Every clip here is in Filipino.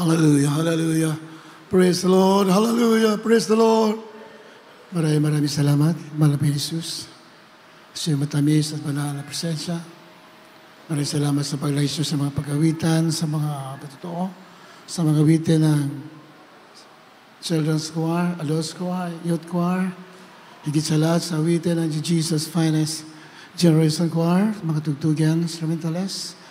Hallelujah, hallelujah. Praise the Lord, hallelujah, praise the Lord. Maraming salamat, Mahal na Jesus. Sa iyong matamis at banal na presensya. Maraming salamat sa paglaisyo sa mga pag-awitan, sa mga patotoo, sa mga awitin ng Children's Choir, Adults Choir, Youth Choir, higit sa lahat sa awitin ng Jesus Finest Generation Choir, mga tugtugan, instrumentalists.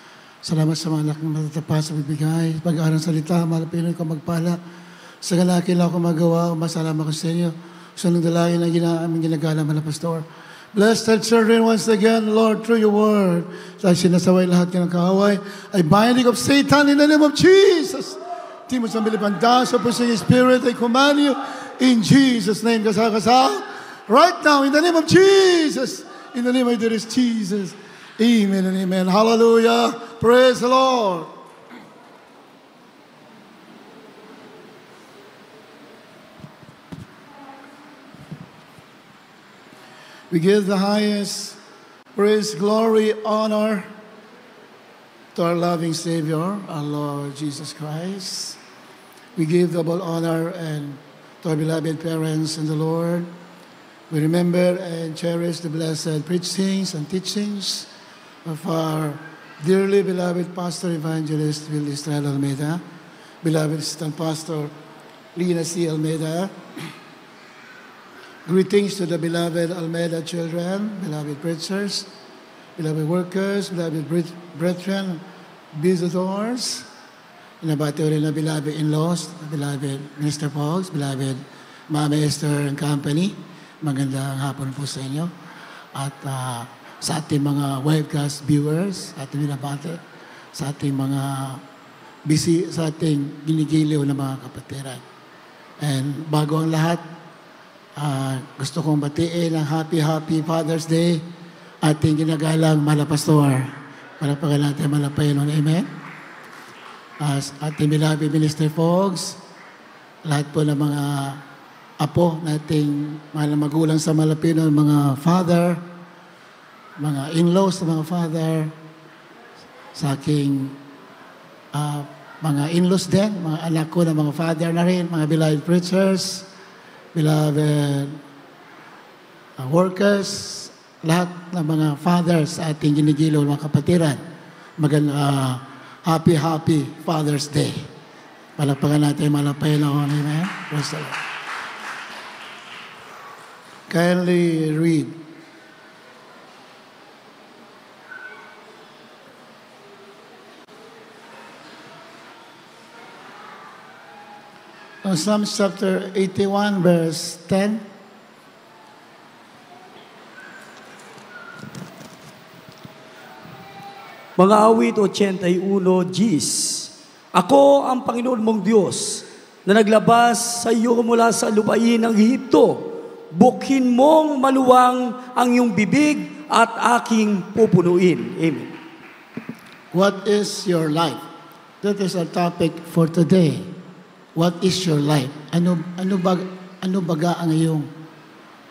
Salamat sa mga anak ng matatapas sa bibigay, pag-aaral salita, mahal na Pinoy ko magpala. Sa galaki lang ako magawa, masalamat ko sa inyo. Sa nang dalangin na aming ginagala, mahal na Pastor. Bless the children once again, Lord, through your word. Sa sinasaway lahat ng kaaway, I binding of Satan in the name of Jesus. Timo sa milipanda, sa pursuing spirit, I command you in Jesus' name. Kasal. Right now, in the name of Jesus. In the name of Jesus. Amen and amen. Hallelujah. Praise the Lord. We give the highest praise, glory, honor to our loving Savior, our Lord Jesus Christ. We give double honor and to our beloved parents in the Lord. We remember and cherish the blessed preachings and teachings of our dearly beloved Pastor Evangelist Will Israel Almeida, beloved Assistant Pastor Lina C. Almeida. Greetings to the beloved Almeida children, beloved preachers, beloved workers, beloved brethren, visitors. Nabati rin na beloved in-laws, beloved Mr. Pogs, beloved Mama Esther and Company. Magandang hapon po sa inyo. At sa ating mga webcast viewers, ating binabati, sa ating mga busy, sa ating ginigiliw na mga kapatiran. And bago ang lahat, gusto kong batiin ang Happy Father's Day ating ginagalang Mahal na Pastor. Palapakan natin Mahal na Panginoon. Amen? As ating beloved Minister Fogs, lahat po ng mga apo nating mahal na magulang sa Mahal na Panginoon, mga father, mga in-laws sa mga father, sa aking mga in-laws din, mga anak ko na mga father na rin, mga beloved preachers, beloved workers, lahat ng mga fathers sa ating ginigilaw, mga kapatiran. Happy Father's Day. Palakpakan natin, malapay na ako. Amen? Praise the Lord. Kindly read Psalms chapter 81, verse 10. Mga awit 81, Gs. Ako ang Panginoon mong Diyos na naglabas sa iyo mula sa lupain ng Ehipto. Bukhin mong maluwang ang iyong bibig at aking pupunuin. Amen. What is your life? That is our topic for today. What is your life? Ano baga ang iyong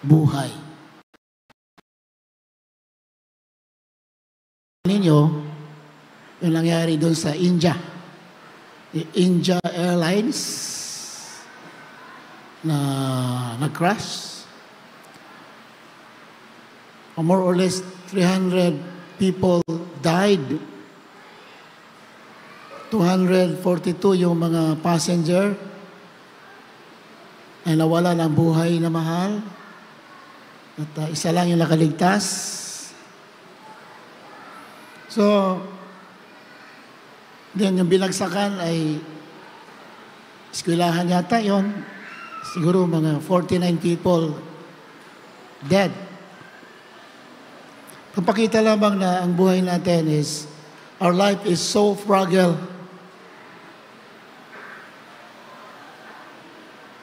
buhay? Ninyo, yung nangyari doon sa India. The India Airlines na nag-crash. More or less 300 people died. 242 yung mga passenger ay nawala ng buhay na mahal. At isa lang yung nakaligtas. So, then yung binagsakan ay eskwelahan yata yon. Siguro mga 49 people dead. Kapakita lamang na ang buhay natin is, our life is so fragile.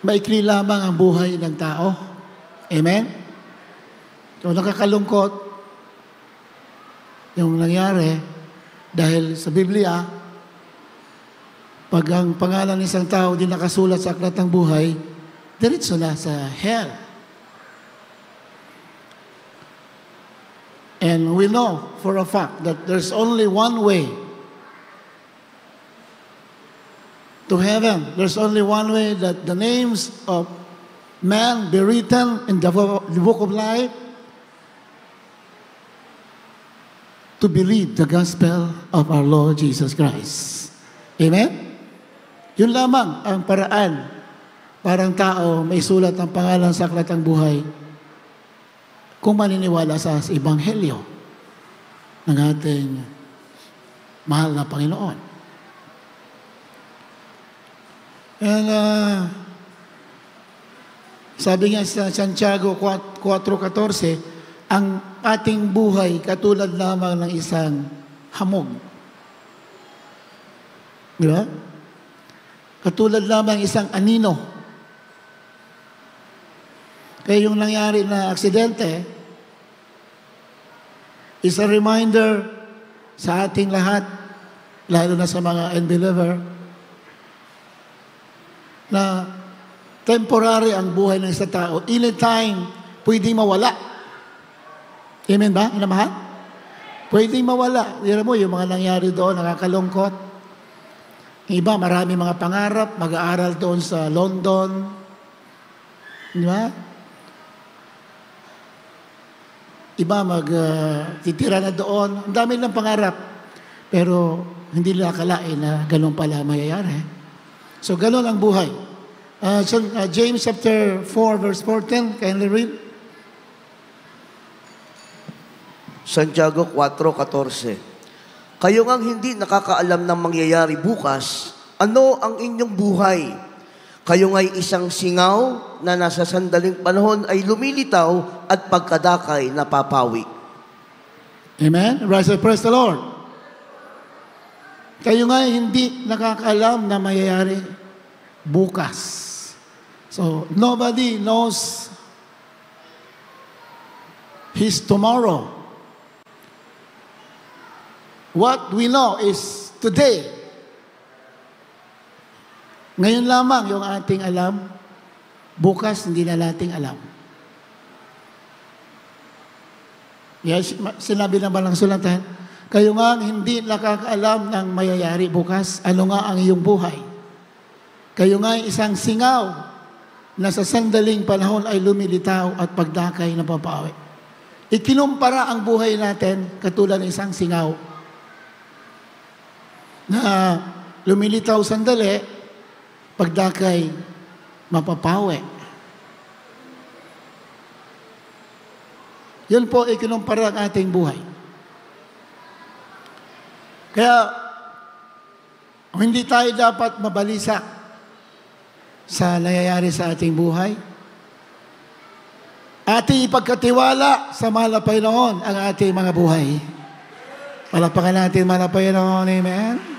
Maikli lamang ang buhay ng tao. Amen? So nakakalungkot yung nangyari dahil sa Biblia, pag ang pangalan ng isang tao di nakasulat sa aklat ng buhay, diretso na sa hell. And we know for a fact that there's only one way to heaven. There's only one way that the names of man be written in the book of life, to believe the gospel of our Lord Jesus Christ. Amen? Yun lamang ang paraan parang tao may sulat ang pangalan sa aklatang buhay kung maniniwala sa Ebanghelyo ng ating mahal na Panginoon. And sabi nga sa Santiago 4:14, ang ating buhay katulad lamang ng isang hamog. Di ba? Katulad lamang isang anino. Kaya yung nangyari na aksidente is a reminder sa ating lahat, lalo na sa mga unbeliever, na temporary ang buhay ng isang tao. Anytime, pwedeng mawala. Amen ba? Inamahal? Pwedeng mawala. Dira mo, yung mga nangyari doon, nakakalungkot. Yung iba, marami mga pangarap, mag-aaral doon sa London. Di ba? Iba, titira na doon. Ang dami ng pangarap. Pero, hindi nila akalain na ganun pala mayayari. So, ganun ang buhay. James chapter 4, verse 14, kindly read. Santiago 4:14. Kayo ngang hindi nakakaalam ng mangyayari bukas, ano ang inyong buhay? Kayo nga'y isang singaw na nasa sandaling panahon ay lumilitaw at pagkadakay napapawi. Amen? Rise and praise the Lord. Kayo nga'y hindi nakakaalam na mangyayari bukas. So, nobody knows his tomorrow. What we know is today. Ngayon lamang yung ating alam, bukas hindi na nating alam. Yes, sinabi na ba ng sulatan? Kayo nga hindi nakakaalam ng mayayari bukas, ano nga ang iyong buhay. Kayo nga isang singaw na sa sandaling panahon ay lumilitaw at pagdakay na papawi. Ikinumpara ang buhay natin katulad ng isang singaw na lumilitaw sandali, pagdakay, mapapawi. Yun po ay kinumpara ang ating buhay. Kaya, hindi tayo dapat mabalisa sa nangyayari sa ating buhay. Ating ipagkatiwala sa mahal na Panginoon ang ating mga buhay. Palapakan natin mahal na Panginoon. Amen?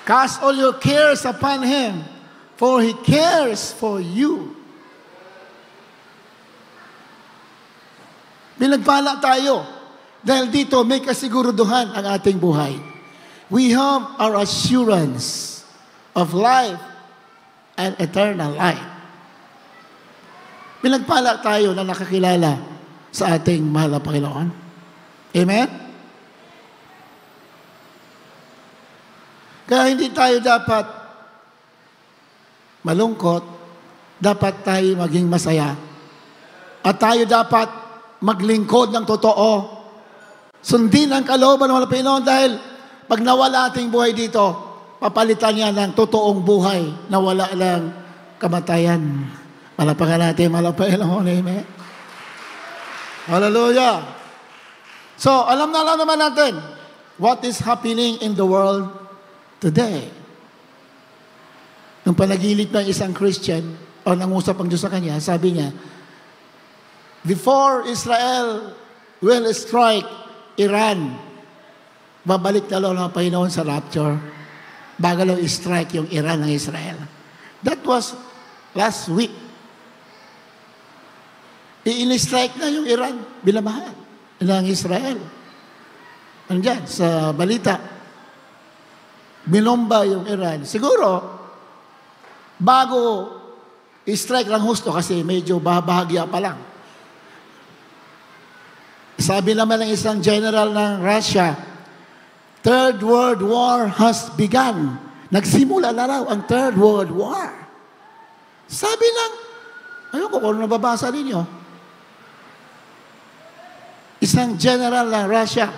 Cast all your cares upon Him, for He cares for you. Pinagpala tayo dahil dito may kasiguruduhan ang ating buhay. We have our assurance of life and eternal life. Pinagpala tayo na nakakilala sa ating mahal na Panginoon. Amen? Kaya hindi tayo dapat malungkot, dapat tayo maging masaya. At tayo dapat maglingkod ng totoo. Sundin ang kalooban ng Panginoon dahil pag nawala ating buhay dito, papalitan niya ng totoong buhay na wala lang kamatayan. Palapakan natin, Panginoon. Amen? Hallelujah! So, alam naman natin what is happening in the world today. Nung panaginip ng isang Christian, o nangusap ang Diyos sa kanya, sabi niya, before Israel will strike Iran, babalik na lang ang Panginoon sa rapture, bago lang strike yung Iran ng Israel. That was last week. I-strike na yung Iran, binamahal ng Israel. Andiyan, sa balita. Binomba yung Iran. Siguro, bago i-strike lang husto kasi medyo bahagya pa lang. Sabi naman ng isang general ng Russia, Third World War has begun. Nagsimula na raw ang Third World War. Sabi lang, ayoko kung nababasa ninyo. Isang general ng Russia,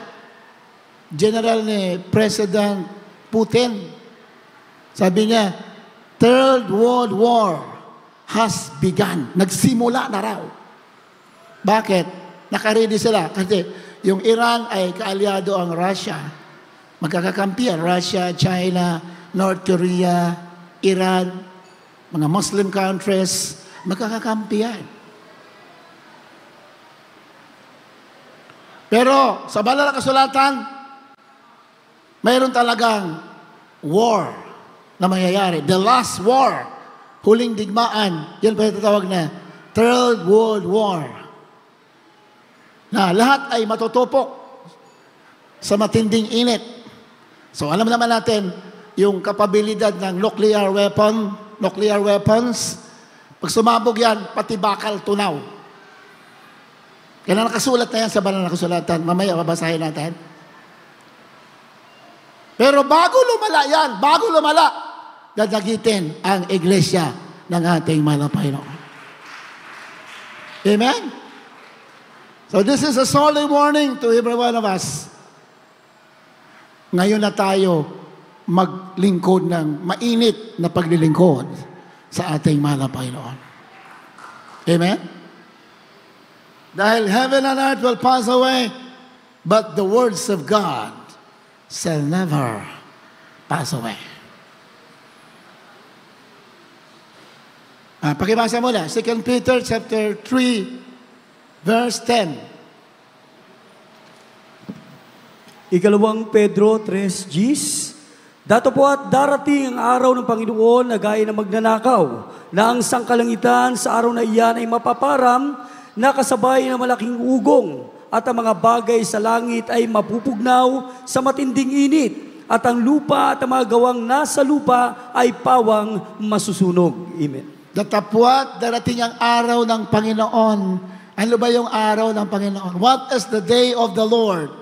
general ni President Putin, sabi niya, Third World War has begun. Nagsimula na raw. Bakit? Nakaready sila. Kasi yung Iran ay kaalyado ang Russia. Magkakakampiyan. Russia, China, North Korea, Iran, mga Muslim countries, magkakakampiyan. Pero sa banal na kasulatan, mayroon talagang war na mangyayari. The last war, huling digmaan, yan pa tatawag na Third World War. Na lahat ay matutupok sa matinding init. So alam naman natin, yung kapabilidad ng nuclear weapons, pag sumabog yan, pati bakal tunaw. Kaya nakasulat na yan sa banal na kasulatan. Mamaya babasahin natin. Pero bago lumala, dadagitin ang iglesia ng ating mahal na Panginoon. Amen? So this is a solemn warning to every one of us. Ngayon na tayo maglingkod ng mainit na paglilingkod sa ating mahal na Panginoon. Amen? Dahil heaven and earth will pass away, but the words of God shall never pass away. Pakibasa muna, 2 Peter chapter 3, verse 10. Ikalawang Pedro 3, Gs. Dato po at darating ang araw ng Panginoon na gaya na magnanakaw, na ang sangkalangitan sa araw na iyan ay mapaparam, na kasabay ng malaking ugong, at ang mga bagay sa langit ay mapupugnaw sa matinding init, at ang lupa at ang mga gawang nasa lupa ay pawang masusunog. Amen. Datapwat, darating ang araw ng Panginoon. Ano ba yung araw ng Panginoon? What is the day of the Lord?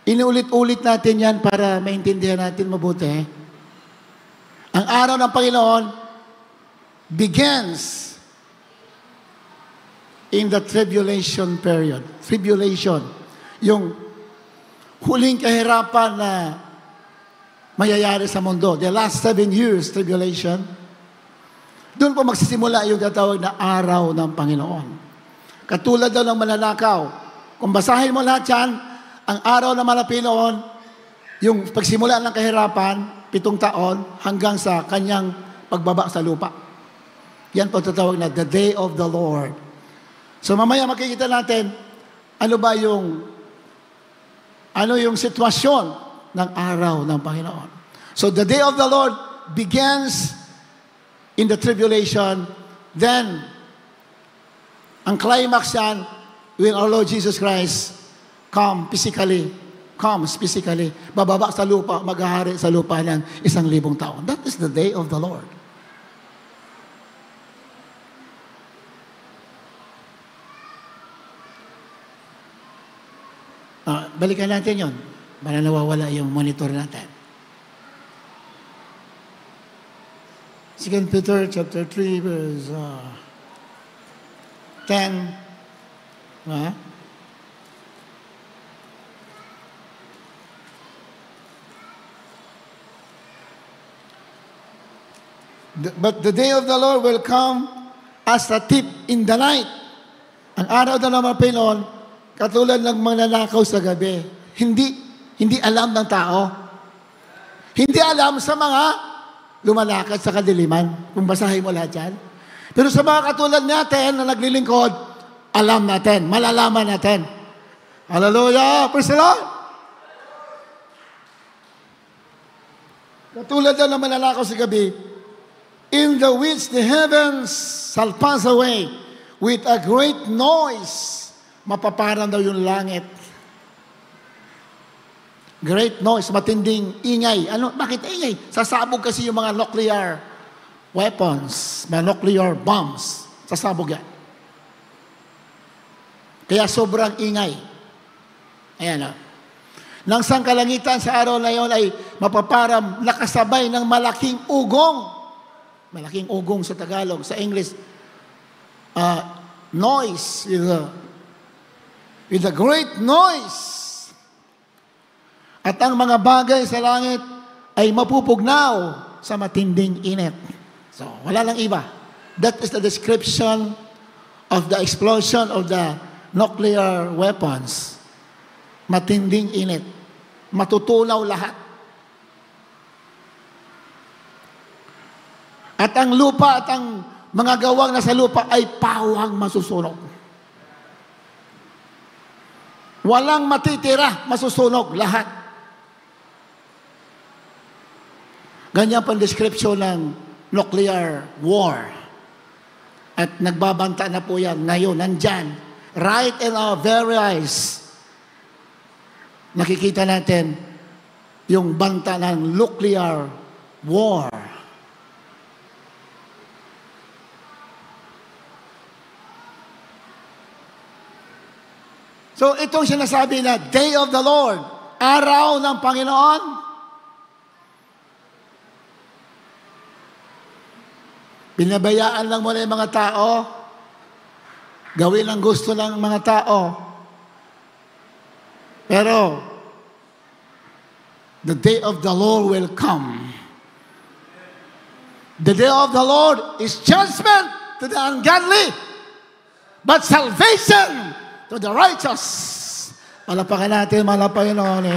Inuulit-ulit natin yan para maintindihan natin mabuti. Ang araw ng Panginoon begins in the tribulation period. Tribulation. Yung huling kahirapan na mayayari sa mundo. The last 7 years tribulation. Doon po magsisimula yung tatawag na araw ng Panginoon. Katulad daw ng mananakaw. Kung basahin mo lahat yan, ang araw ng Panginoon, yung pagsimula ng kahirapan, 7 taon, hanggang sa kanyang pagbaba sa lupa. Yan po tatawag na the day of the Lord. So mamaya makikita natin, ano yung sitwasyon ng araw ng Panginoon. So the day of the Lord begins in the tribulation, then ang climax yan when our Lord Jesus Christ comes physically, bababa sa lupa, maghahari sa lupa ng 1,000 taon. That is the day of the Lord. Balikan natin yon para nawawala yung monitor natin. 2 Peter chapter 3 verse 10. But the day of the Lord will come as a thief in the night. Ang araw na naman Panginoon, katulad ng mananakaw sa gabi. Hindi alam ng tao. Hindi alam sa mga lumalakad sa kadiliman. Kung basahin mo lahat yan. Pero sa mga katulad natin na naglilingkod, alam natin, malalaman natin. Hallelujah! Praise the Lord! Katulad na mananakaw sa gabi, in the which the heavens shall pass away with a great noise. Mapaparang daw yung langit. Great noise, matinding ingay. Bakit ingay? Sasabog kasi yung mga nuclear weapons, mga nuclear bombs. Sasabog yan. Kaya sobrang ingay. Ayan o. ng sangkalangitan sa araw na yon ay mapaparam nakasabay ng malaking ugong. Malaking ugong sa Tagalog. Sa English, noise, with a great noise. At ang mga bagay sa langit ay mapupugnaw sa matinding init. So, wala lang iba. That is the description of the explosion of the nuclear weapons. Matinding init. Matutunaw lahat. At ang lupa at ang mga gawang nasa lupa ay pawang masusunog. Walang matitira, masusunog lahat. Ganyan pang description ng nuclear war. At nagbabanta na po yan ngayon, nandyan. Right in our very eyes. Nakikita natin yung banta ng nuclear war. So itong sinasabi na Day of the Lord, araw ng Panginoon, binabayaan lang muna yung mga tao, gawin ang gusto ng mga tao. Pero, the day of the Lord will come. The day of the Lord is judgment to the ungodly, but salvation to the righteous. Malapakan natin, malapayan noon.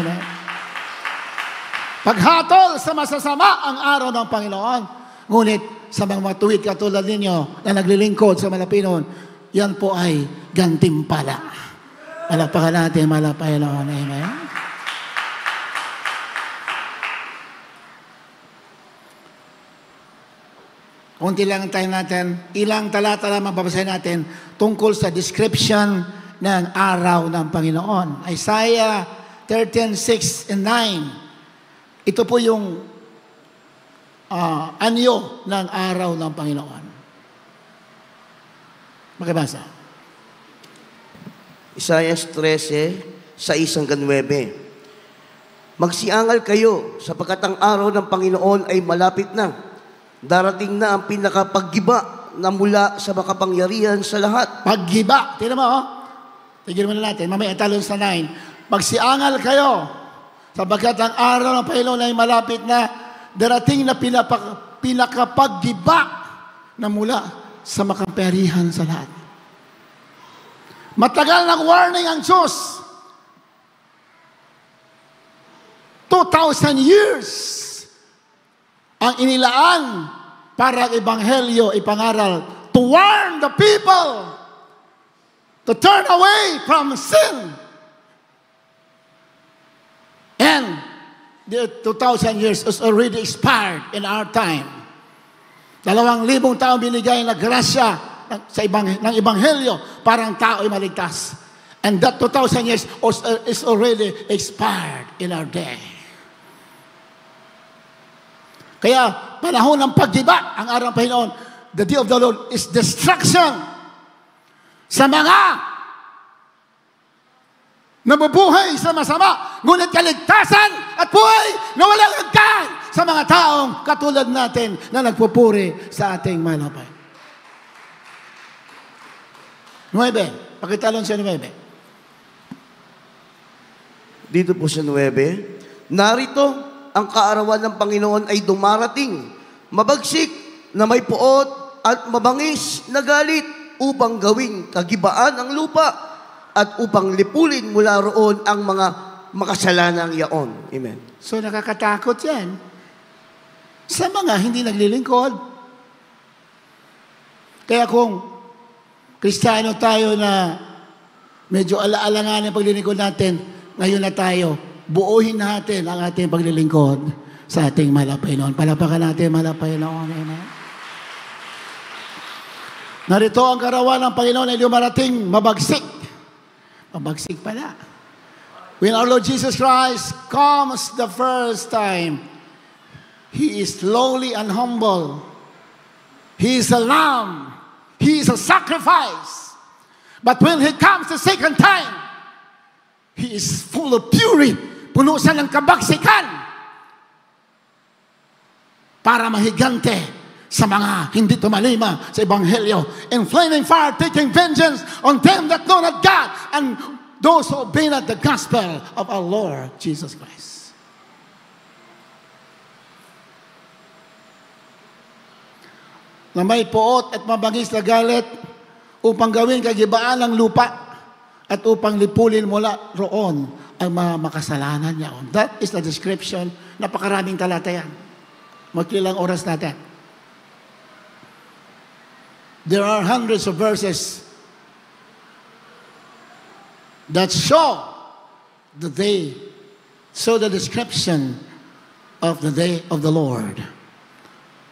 Paghatol sa masasama ang araw ng Panginoon. Ngunit, sa mga matuwid katulad ninyo na naglilingkod sa Malapinon, yan po ay gantimpala. Malapakan natin, malapayan noon. Amen. Kunti lang tayo natin, ilang talata lang mababasahin natin tungkol sa description ng araw ng Panginoon. Isaiah 13:6 and 9. Ito po yung anyo ng araw ng Panginoon. Makibasa. Isaiah 13, 6-9. Magsiangal kayo, sapagkat ang araw ng Panginoon ay malapit na. Darating na ang pinakapaggiba na mula sa makapangyarihan sa lahat. Paggiba. Tingnan mo, tigil mo na natin. Mamaya talon sa 9. Magsiangal kayo, sapagkat ang araw ng Panginoon ay malapit na. Darating na pinakapaggiba na mula sa makapangyarihan sa lahat. Matagal ng warning ang Diyos. 2,000 years ang inilaan para ang ebanghelyo ipangaral to warn the people to turn away from sin. And the 2,000 years is already expired in our time. 2,000 taong binigay na grasya ng ebanghelyo para ang tao ay maligtas. And that 2,000 years is already expired in our day. Kaya panahon ng paggiba ang araw ng Panginoon, the day of the Lord is destruction sa mga nabubuhay sa masama, ngunit kaligtasan at buhay na walang hanggan sa mga taong katulad natin na nagpupuri sa ating malapay. 9. Pakitalon sa 9. Dito po sa 9, narito ang kaarawan ng Panginoon ay dumarating, mabagsik na may puot at mabangis na galit upang gawing kagibaan ang lupa at upang lipulin mula roon ang mga makasalanang yaon. Amen. So nakakatakot yan sa mga hindi naglilingkod. Kaya kung Kristiyano tayo na medyo ala-alangan ang paglilingkod natin, ngayon na tayo, buuhin natin ang ating paglilingkod sa ating malapay noon. Palapakan natin malapay noon. Amen. Narito ang karawan ng Panginoon ay dumarating mabagsik. Mabagsik pala. When our Lord Jesus Christ comes the first time, He is lowly and humble. He is a lamb. He is a sacrifice. But when He comes the second time, He is full of fury, puno siya ng kabaksikan para mahigante sa mga hindi tumalima sa Ebanghelyo. In flaming fire, taking vengeance on them that know not God and those who obey not the gospel of our Lord Jesus Christ. Na may puot at mabangis na galit upang gawin kagibaan ng lupa at upang lipulin mula roon ang mga makasalanan niya. That is the description. Napakaraming talata yan. Magkilang oras natin. There are hundreds of verses that show the description of the day of the Lord.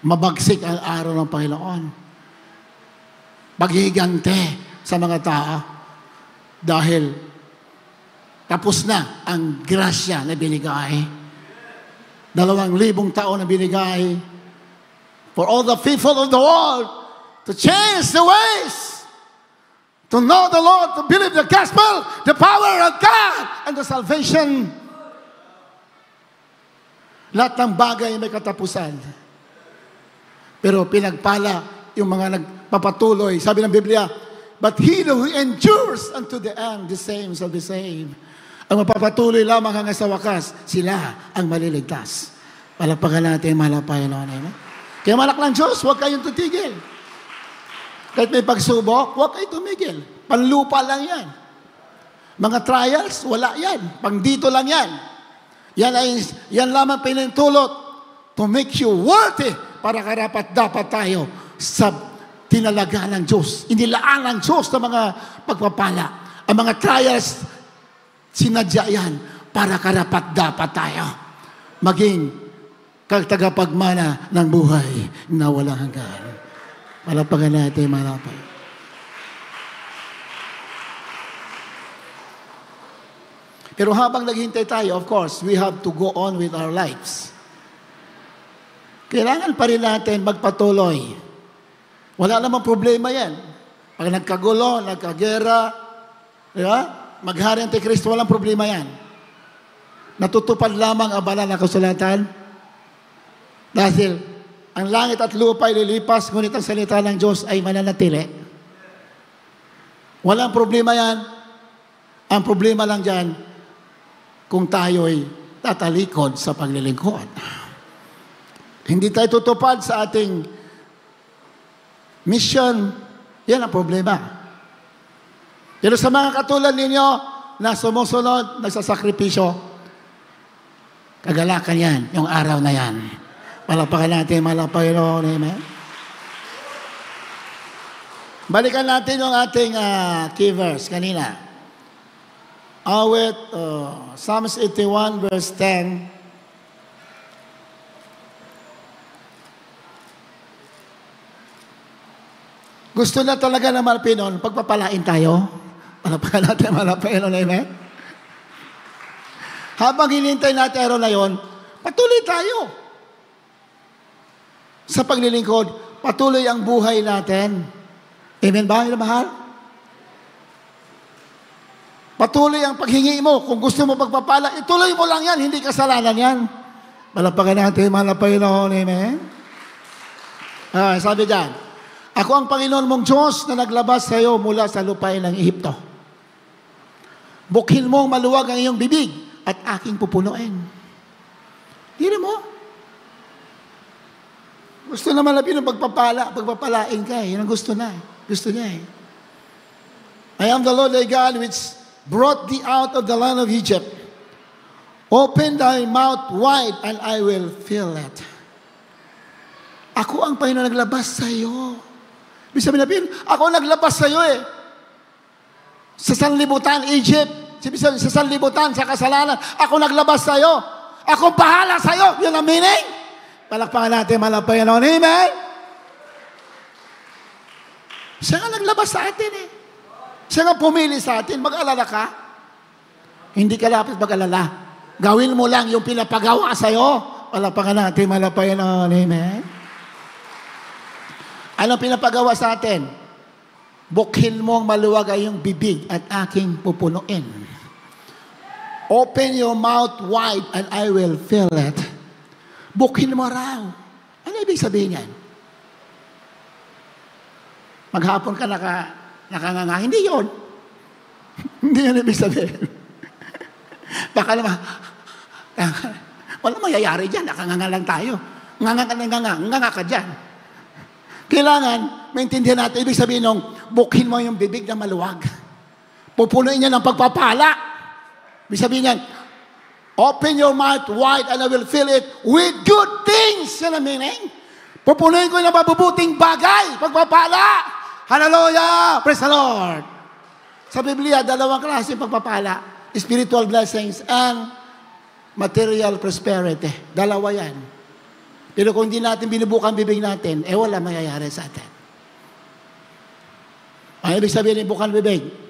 Mabagsik ang araw ng Panginoon. Paghihigante sa mga tao dahil tapos na ang grasya na binigay. 2,000 taon na binigay for all the people of the world to change the ways, to know the Lord, to believe the gospel, the power of God, and the salvation. Lahat ng bagay may katapusan. Pero pinagpala yung mga nagpapatuloy. Sabi ng Biblia, but he who endures unto the end, the same shall be saved. Ang mapapatuloy lamang hanggang sa wakas, sila ang maliligtas. Palagpagan natin, malapay noon. Amen? Kaya malak ng Diyos, huwag kayong tutigil. Kahit may pagsubok, huwag kayo tumigil. Panlupa lang yan. Mga trials, wala yan. Pang dito lang yan. Yan lamang pinintulot to make you worthy para karapat dapat tayo sa tinalaga ng Diyos. Inilaan ng Diyos ng mga pagpapala. Ang mga trials, sinadya yan para karapat dapat tayo. Maging tagapagmana ng buhay na walang hanggan. Palapagan natin, malapay. Pero habang naghihintay tayo, of course, we have to go on with our lives. Kailangan pa rin natin magpatuloy. Wala namang problema yan. Pag nagkagulo, nagkagera, di ba? Maghari ang Kristo, walang problema yan. Natutupad lamang ang banal na kasulatan. Dahil ang langit at lupa ay lilipas, ngunit ang salita ng Diyos ay mananatili. Walang problema yan. Ang problema lang dyan, kung tayo'y tatalikod sa paglilingkod. Hindi tayo tutupad sa ating mission, yan ang problema. Pero sa mga katulad ninyo na sumusunod, nagsasakripisyo, kagalakan yan, yung araw na yan. Palapakan natin, malapay Lord, amen. Balikan natin yung ating key verse kanina. Awit, Psalms 81 verse 10. Gusto na talaga na Malpinon, pagpapalain tayo. Palapakan natin, malapay Lord, amen. Habang hinintay natin araw na yon, patuloy tayo sa paglilingkod. Patuloy ang buhay natin. Amen ba, mahal? Patuloy ang paghingi mo. Kung gusto mo pagpapala, ituloy mo lang yan. Hindi kasalanan yan. Palapakan natin, malapay Lord, amen. Sabi dyan, ako ang Panginoon mong Diyos na naglabas sa iyo mula sa lupain ng Ehipto. Bukhin mong maluwag ang iyong bibig at aking pupunuin. Hindi mo. Gusto na malapit ng pagpapalain ka eh. Yan ang gusto na. Gusto niya eh. I am the Lord thy God which brought thee out of the land of Egypt. Open thy mouth wide and I will fill it. Ako ang Panginoon naglabas sa iyo. Ibig sabihin, ako naglabas sa iyo eh. Sa sanlibutan, Egypt. Sa sanlibutan, sa kasalanan. Ako naglabas sa iyo. Ako bahala sa iyo. Yun ang meaning. Palakpakan natin, malapay Lord, amen. Siya nga naglabas sa atin eh. Siya nga pumili sa atin. Mag-alala ka? Hindi ka dapat mag-alala. Gawin mo lang yung pinapagawa sa iyo. Palakpakan natin, malapay Lord, amen. Anong pinapagawa sa atin? Bukhin mong maluwag ay yung bibig at aking pupunuin. Open your mouth wide and I will fill it. Bukin mo raw. Ano ibig sabihin yan? Maghapon ka nakanganga. Hindi yun. Hindi yun ibig sabihin. Baka naman, wala mangyayari dyan. Nakanganga lang tayo. Nganga ka dyan. Kailangan, maintindihan natin, ibig sabihin nung bukin mo yung bibig na maluwag. Pupunuin niya ng pagpapala. Ibig sabihin niyan, open your mouth wide and I will fill it with good things. Yan ang meaning. Pupunuin ko yung mabubuting bagay. Pagpapala. Hallelujah! Praise the Lord! Sa Biblia, dalawang klase pagpapala. Spiritual blessings and material prosperity. Dalawa yan. Pero kung hindi natin binubukan bibig natin, wala mangyayari sa atin. Ang ibig sabihin, bukan bibig.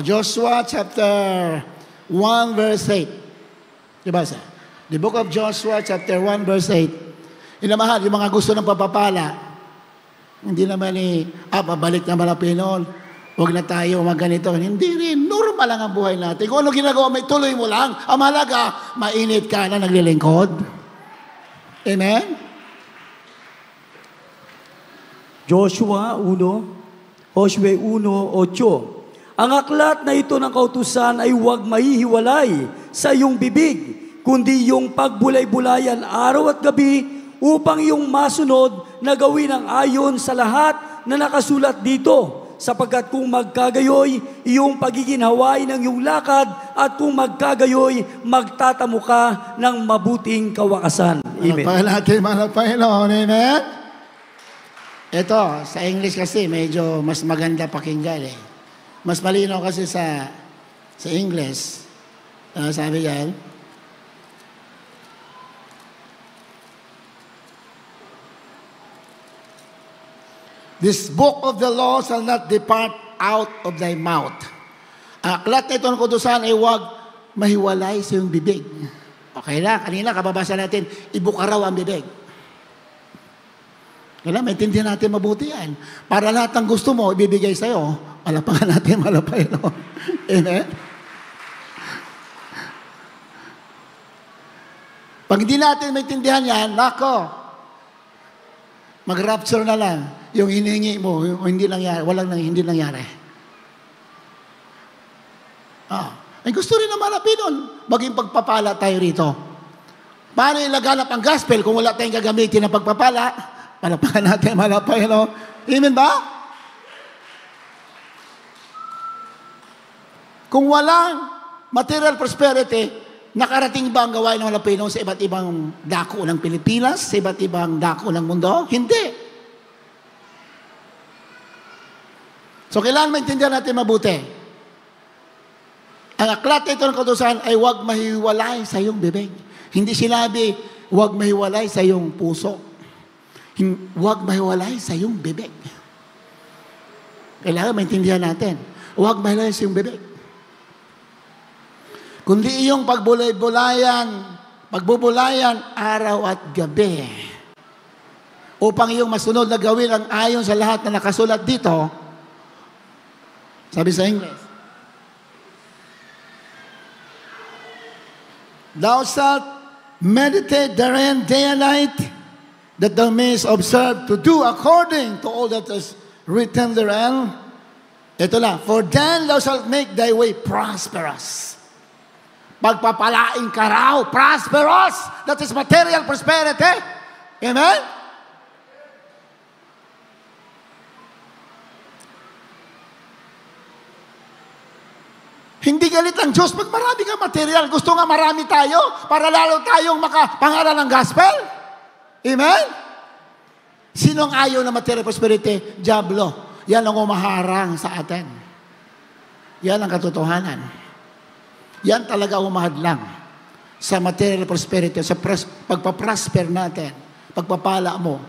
Joshua chapter 1 verse 8. Diba sa? The book of Joshua chapter 1 verse 8. Inamahal, yung mga gusto ng papapala, hindi naman babalik naman ang Pinoon. Huwag na tayo magganito. Hindi rin. Normal lang ang buhay natin. Kung ano ginagawa, may tuloy mo lang. Ang mahalaga, mainit ka na naglilingkod. Amen? Joshua 1:8. Ang aklat na ito ng kautusan ay huwag mahihiwalay sa iyong bibig, kundi yung pagbulay-bulayan araw at gabi upang iyong masunod na gawin ang ayon sa lahat na nakasulat dito. Sapagkat kung magkagayoy, iyong pagiginhawain ng iyong lakad at kung magkagayoy, magtatamo ka ng mabuting kawakasan. Amen. Malapahin natin, malapahin. Amen? Ito, sa English kasi medyo mas maganda pakinggan eh. Mas malinaw kasi sa English. Sabi yan, this book of the law shall not depart out of thy mouth. Ang aklat na ito ng kautusan ay huwag mahiwalay sa iyong bibig. Okay na, kanina kababasa natin, ibuka raw ang bibig. Kailangan maintindihan natin mabuti yan. Para lahat ng gusto mo, ibibigay sa'yo, malapahan natin, malapahin. No? Amen? Pag hindi natin maintindihan yan, nako, mag-rapture na lang. Yung hiningi mo, yung hindi nangyari, hindi nangyari. Ay gusto rin naman na Pinon, maging pagpapala tayo rito. Paano ilaganap ang gospel kung wala tayong gagamitin ng pagpapala? Malapahan natin, malapahan, no? Amen ba? Kung walang material prosperity, nakarating ba ang gawain ng Pilipino sa iba't ibang dako ng Pilipinas, sa iba't ibang dako ng mundo? Hindi. So, kailangan maintindihan natin mabuti. Ang aklat ito ng kautusan ay huwag mahiwalay sa iyong bibig. Hindi sinabi, huwag mahiwalay sa iyong puso. Huwag mahiwalay sa iyong bibig. Kailangan maintindihan natin. Huwag mahiwalay sa iyong bibig. Kundi iyong pagbubulayan araw at gabi. Upang iyong masunod na gawin ang ayon sa lahat na nakasulat dito. Sabi sa English, thou shalt meditate therein day and night, that thou mayest observe to do according to all that is written therein. Ito lang, for then thou shalt make thy way prosperous. Pagpapalain ka raw, prosperous. That is material prosperity. Amen? Hindi galit ang Diyos pag marami kang material. Gusto nga marami tayo para lalo tayong makapangaral ng gospel. Amen? Sino ang ayaw na material prosperity? Diablo. Yan ang umaharang sa atin. Yan ang katotohanan. Yan talaga umahadlang sa material prosperity, sa pagpaprosper natin, pagpapala mo.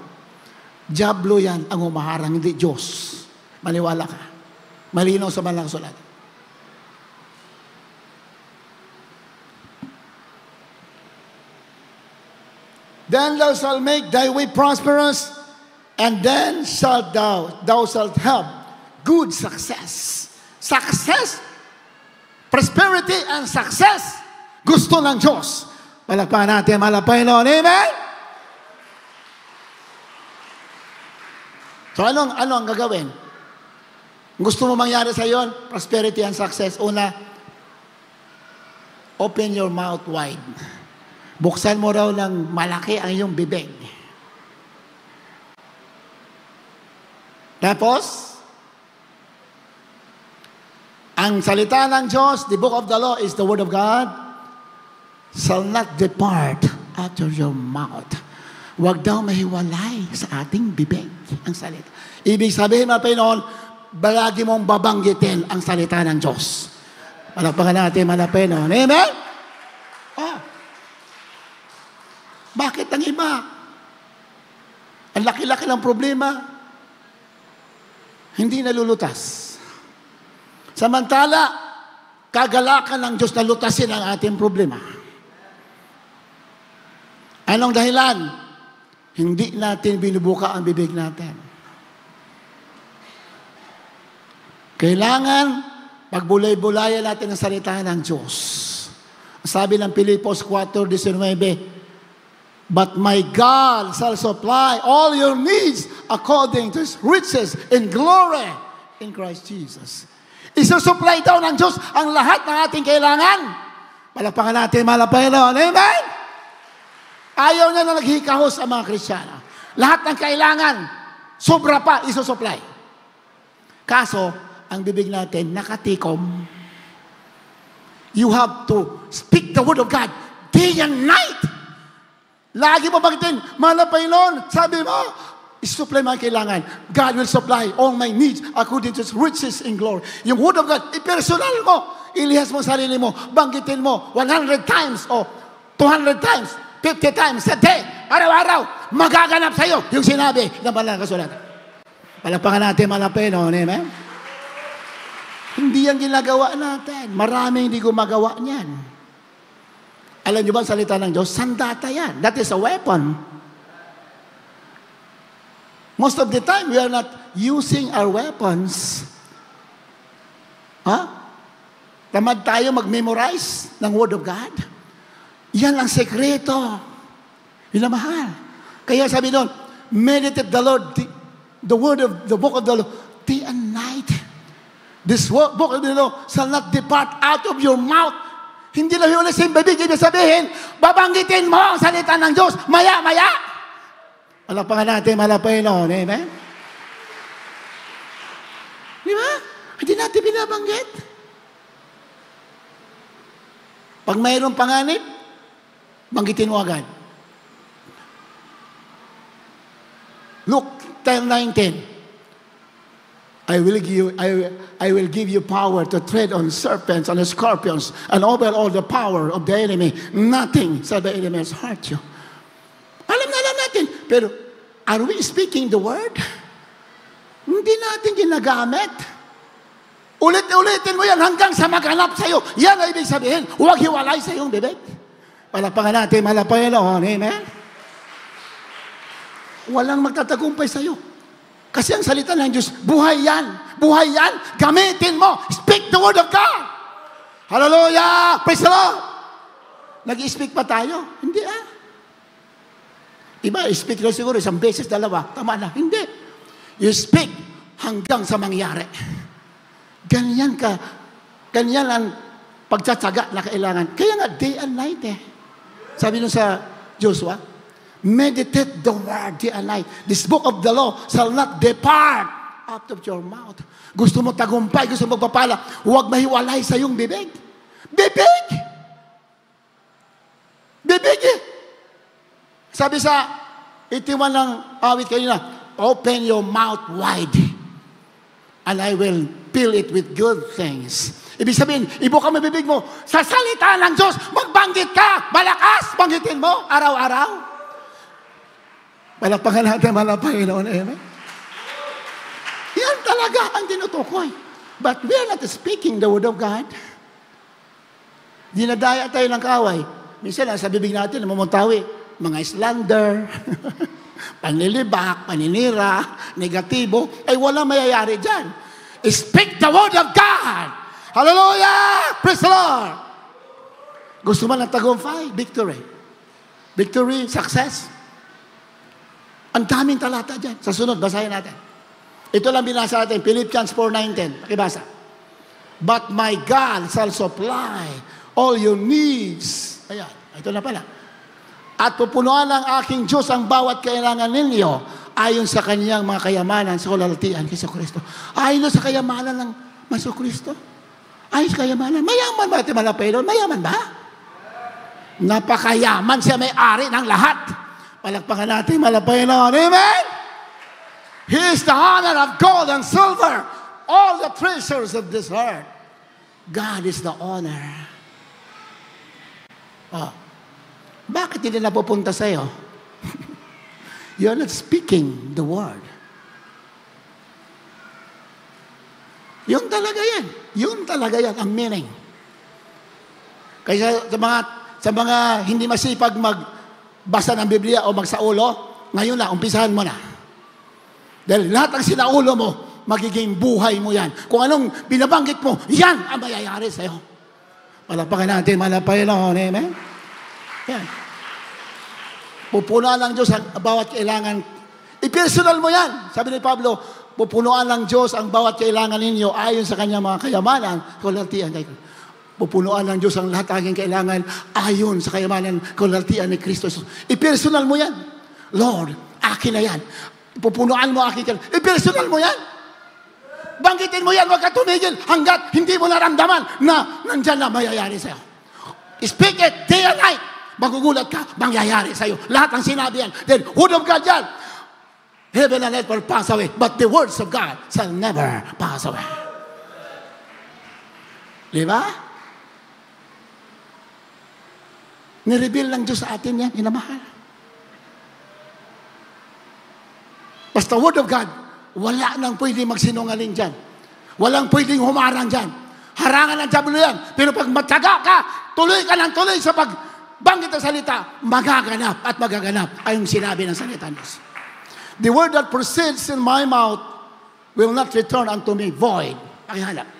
Diablo yan ang umaharang, hindi Diyos. Maniwala ka. Malinaw sa malang sulat. Then thou shalt make thy way prosperous, and then shalt thou shalt have good success. Success prosperity and success. Gusto ng Diyos. Palakpakan natin, Panginoon. Amen? So ano ang gagawin? Gusto mo mangyari sa iyo? Prosperity and success. Una, open your mouth wide. Buksan mo raw ng malaki ang iyong bibig. Tapos, ang salita ng Diyos, the book of the law is the word of God, shall not depart out of your mouth. Huwag daw mahiwalay sa ating bibig ang salita. Ibig sabihin, mga Panginoon, balagi mong babanggitin ang salita ng Diyos. Palakpakan natin, mga Panginoon. Amen? Oh. Bakit ang iba? Ang laki-laki ng problema, hindi nalulutas. Samantala, kagalakan ng Diyos na lutasin ang ating problema. Anong dahilan? Hindi natin binubuka ang bibig natin. Kailangan pagbulay-bulayan natin ang salita ng Diyos. Sabi ng Pilipos 4:19, but my God shall supply all your needs according to His riches in glory in Christ Jesus. Isusupply daw ng Diyos ang lahat ng ating kailangan. Palakpakan natin, mahal na Panginoon. Amen? Ayaw niya na naghikahos ang mga Kristiyano. Lahat ng kailangan, sobra pa, isusupply. Kaso, ang bibig natin nakatikom. You have to speak the word of God day and night. Lagi mo bagitin, mahal na Panginoon, sabi mo, isupply mga kailangan. God will supply all my needs according to His riches in glory. Yung word of God, ipersonal mo. Ilihas mo sarili mo. Banggitin mo 100 times o 200 times, 50 times a day. Araw-araw, magaganap sa iyo yung sinabi ng banal na kasulatan. Palakpakan natin, malapin, amen? Hindi yan ginagawa natin. Maraming hindi gumagawa niyan. Alam niyo ba ang salita ng Diyos? Sandata yan. That is a weapon. Most of the time, we are not using our weapons. Tamad tayo mag-memorize ng Word of God. Yan ang sekreto. Yun ang mahal. Kaya sabi doon, meditate the Lord, the word of the book of the Lord, day and night. This book of the law shall not depart out of your mouth. Hindi lang yung sa bibig, ibig sabihin, babanggitin mo ang salita ng Diyos, maya-maya. Palakpakan natin, Panginoon. Amen? Di ba? Hindi natin binabanggit. Pag mayroong panganib, banggitin mo agad. Luke 10:19. I will give you power to tread on serpents and scorpions and over all the power of the enemy. Nothing shall the enemy hurt you. Alam natin. Pero, are we speaking the word? Hindi natin ginagamit. Ulit-ulitin mo yan hanggang sa maganap sa'yo. Yan ay ibig sabihin, huwag hiwalay sa iyong bibig. Palakpakan natin, mahal na Panginoon. Amen? Walang magtatagumpay sa'yo. Kasi ang salita ng Diyos, buhay yan. Buhay yan. Gamitin mo. Speak the word of God. Hallelujah! Praise the Lord! Nag-i-speak pa tayo? Hindi Iba, i-speak lang siguro isang beses, dalawa. Tama na. Hindi. You speak hanggang sa mangyari. Ganyan ang pagtsatsaga na kailangan. Kaya nga, day and night Sabi nun sa Joshua, meditate the word day and night. This book of the law shall not depart out of your mouth. Gusto mo tagumpay, gusto mo magpapala, huwag mahiwalay sa iyong bibig. Bibig! Bibig Sabi sa 81 ng awit kanina, open your mouth wide and I will fill it with good things. Ibig sabihin, ibuka mo bibig mo sa salita ng Diyos, magbanggit ka, malakas, banggitin mo, araw-araw. Palakpakan natin, mahal na Panginoon. Amen? Yan talaga ang tinutukoy. But we are not speaking the word of God. Dinadaya tayo ng kaaway. Minsan, sa bibig natin, mamuntawi, mga slander, panlilibak, paninira, negatibo, ay walang mayayari dyan. Speak the word of God. Hallelujah! Praise the Lord! Gusto mo ng tagumpay? Victory. Victory, success. Ang daming talata dyan. Sa sunod, basahin natin. Ito lang binasa natin, Philippians 4:19. Pakibasa. But my God shall supply all your needs. Ayan, ito na pala. At pupunuan ng aking Diyos ang bawat kailangan ninyo ayon sa kanyang mga kayamanan sa kalaltian kay Kristo. Ayon sa kayamanan ng Maso Kristo. Ayon sa kayamanan. Mayaman ba ito malapay doon? Mayaman ba? Napakayaman siya, may-ari ng lahat. Palakpakan natin, malapay noon. Amen? He is the honor of gold and silver, all the treasures of this earth. God is the honor. Oh. Bakit hindi napupunta sa'yo? You're not speaking the word. Yun talaga yan. Yun talaga yan, ang meaning. Kaya sa mga hindi masipag magbasa ng Biblia o magsaulo, ngayon na, umpisahan mo na. Dahil lahat ng sinaulo mo, magiging buhay mo yan. Kung anong binabanggit mo, yan ang mayayari sa'yo. Malapakan natin, malapay noon. Amen? Yan. Pupunuan ng Diyos ang bawat kailangan. I-personal mo yan. Sabi ni Pablo, pupunuan ng Diyos ang bawat kailangan ninyo ayon sa kanyang mga kayamanan. Pupunuan ng Diyos ang lahat ng aking kailangan ayon sa kayamanan, kalaltian ni Kristo. I-personal mo yan. Lord, akin na yan. Pupunuan mo aking kailangan. I-personal mo yan. Banggitin mo yan, huwag ka tumigil hanggat hindi mo naramdaman na nandyan na mayayari sa'yo. Speak it day and night. Magugulat ka, mangyayari sa'yo. Lahat ng sinabi yan. Then, word of God yan. Heaven and earth will pass away, but the words of God shall never pass away. Di ba? Nireveal ng Diyos sa atin yan, inamahal. Basta word of God, wala nang pwedeng magsinungaling dyan. Walang pwedeng humarang dyan. Harangan ng diablo yan. Pero pag matyaga ka, tuloy ka ng tuloy sa pagbanggit ng salita, magaganap at magaganap ay yung sinabi ng salita ng Diyos. The word that proceeds in my mouth will not return unto me void. Pakihanap.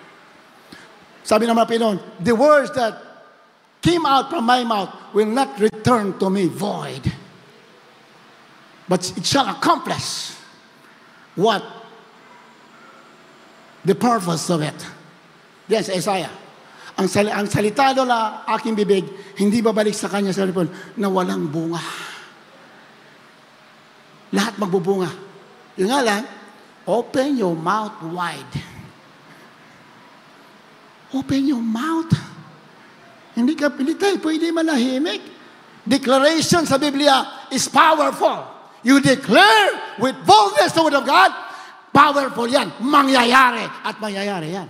Sabi ng mga Pinoon, the words that came out from my mouth will not return to me void. But it shall accomplish what? The purpose of it. Yes, Isaiah. Ang salita doon na aking bibig, hindi babalik sa kanya sa lipon na walang bunga. Lahat magbubunga. Yung nga lang, open your mouth wide. Open your mouth. Hindi tayo pwede manahimik. Declaration sa Biblia is powerful. You declare with boldness the word of God, powerful yan. Mangyayari at mangyayari yan.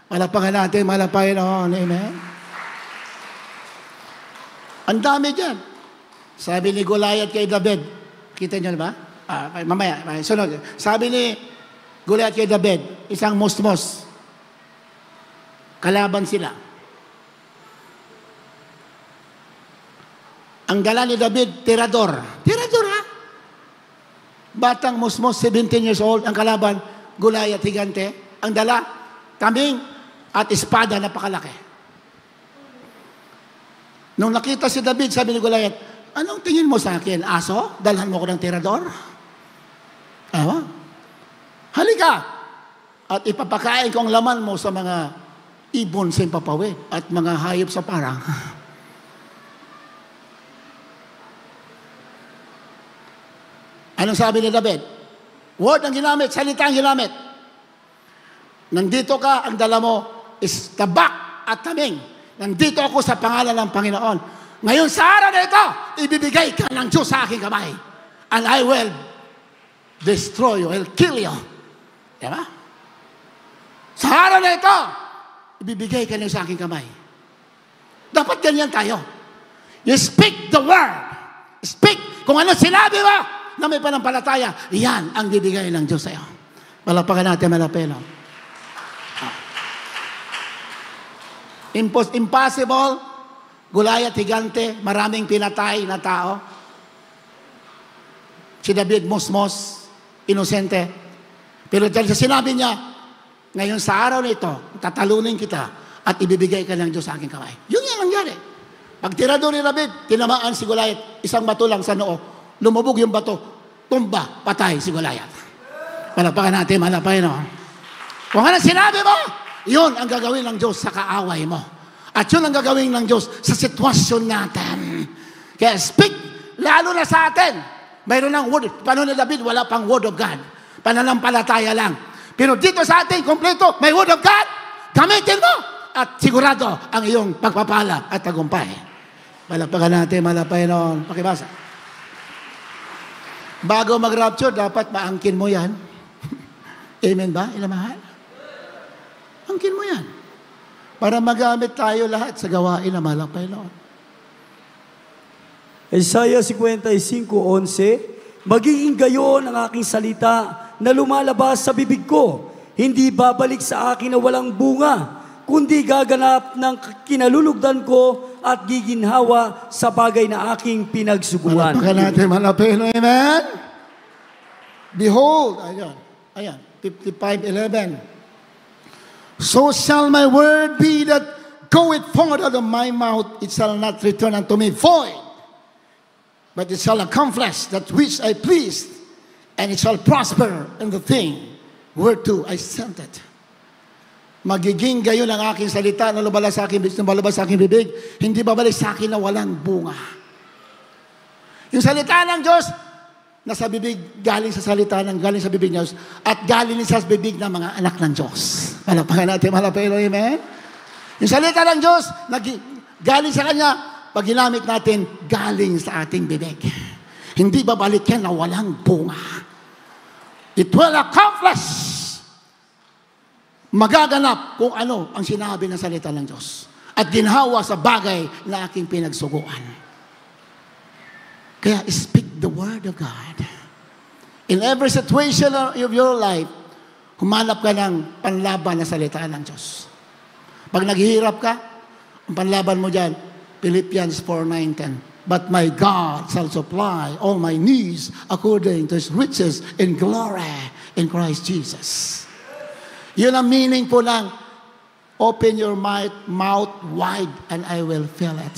Malapakan natin, malapay noon. Amen? Ang dami dyan. Sabi ni Goliath kay David, kita nyo na ba? Mamaya, sunod. Sabi ni Goliath kay David, isang musmos. Kalaban sila. Ang dala ni David, tirador. Tirador, ha? Batang musmos, 17 years old. Ang kalaban, Goliath, higante. Ang dala, taming at espada, napakalaki. Nung nakita si David, sabi ni Goliath, anong tingin mo sa akin? Aso? Dalhan mo ko ng tirador? Ewa. Halika! At ipapakain ko ang laman mo sa mga ibon sa impapawid at mga hayop sa parang. Anong sabi ni David? Word ang ginamit, salita ang ginamit. Nandito ka, ang dala mo is tabak at taming. Nandito ako sa pangalan ng Panginoon. Ngayon sa araw na ito, ibibigay ka ng Diyos sa aking kamay. And I will destroy you, I will kill you. Diba? Sa araw na ito, ibibigay ka ng sa aking kamay. Dapat ganyan tayo. You speak the word. Speak. Kung ano sinabi mo na may panampalataya, yan ang bibigay ng Diyos sa'yo. Malapakan natin, malapelo. Impossible. Goliath, higante, maraming pinatay na tao. Si David, musmos, inosente. Pero dahil sa sinabi niya, Ngayon sa araw na ito, tatalunin kita at ibibigay ka ng Diyos sa aking kamay. Yun yung nangyari. Pag tirado ni David, tinamaan si Goliath, isang bato lang sa noo. Lumubog yung bato, tumba, patay si Goliath. Palapakan natin, malapay, no? Kung ano sinabi mo, yun ang gagawin ng Diyos sa kaaway mo. At yun ang gagawin ng Diyos sa sitwasyon natin. Kaya speak, lalo na sa atin. Mayroon ng word. Paano ni David, wala pang word of God. Pananampalataya lang. Pero dito sa atin, kompleto, may word of God. Gamitin mo. At sigurado ang iyong pagpapala at tagumpay. Palapakan natin, malapay noon. Pakibasa. Bago mag-rapture, dapat maangkin mo yan. Amen ba, ilamahal? Angkin mo yan. Para magamit tayo lahat sa gawain na malapay noon. Isaiah 55:11, magiging gayon ang aking salita na lumalabas sa bibig ko. Hindi babalik sa akin na walang bunga, kundi gaganap ng kinalulugdan ko at giginhawa sa bagay na aking pinagsuguan. Palapakan natin malapay noon. Amen? Behold, ayan, 55:11. So shall my word be that goeth forth out of my mouth, it shall not return unto me void, but it shall accomplish that which I pleased, and it shall prosper in the thing whereto I sent it. Magiging gayon ang aking salita na lumalabas sa aking bibig, hindi babalik sa akin na walang bunga. Yung salita ng Diyos, nasa bibig, galing sa bibig ng Diyos, at galing sa bibig ng mga anak ng Diyos. Palapakan natin, malapelo, amen? Yung salita ng Diyos, galing sa Kanya, pag ginamit natin, galing sa ating bibig. Hindi babalik yan na walang bunga. It will accomplish. Magaganap kung ano ang sinabi ng salita ng Diyos. At ginhawa sa bagay na aking pinagsuguan. Kaya speak the word of God. In every situation of your life, humanap ka ng panlaban na salita ng Diyos. Pag naghihirap ka, ang panlaban mo dyan, Philippians 4:9-10. But my God shall supply all my needs according to His riches in glory in Christ Jesus. Yun ang meaning po ng open your mouth wide and I will fill it.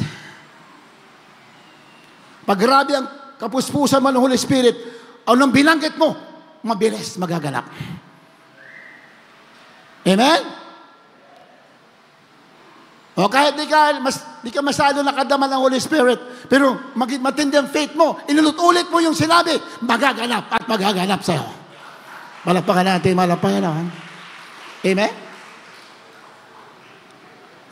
Pag grabe ang kapuspusan mo ng Holy Spirit, anong binanggit mo, mabilis magaganap. Amen? O kahit di ka masyado nakadama ng Holy Spirit, pero matindi ang faith mo, inulit-ulit mo yung sinabi, magaganap at magaganap sa'yo. Malapakan natin, malapakan natin. Amen?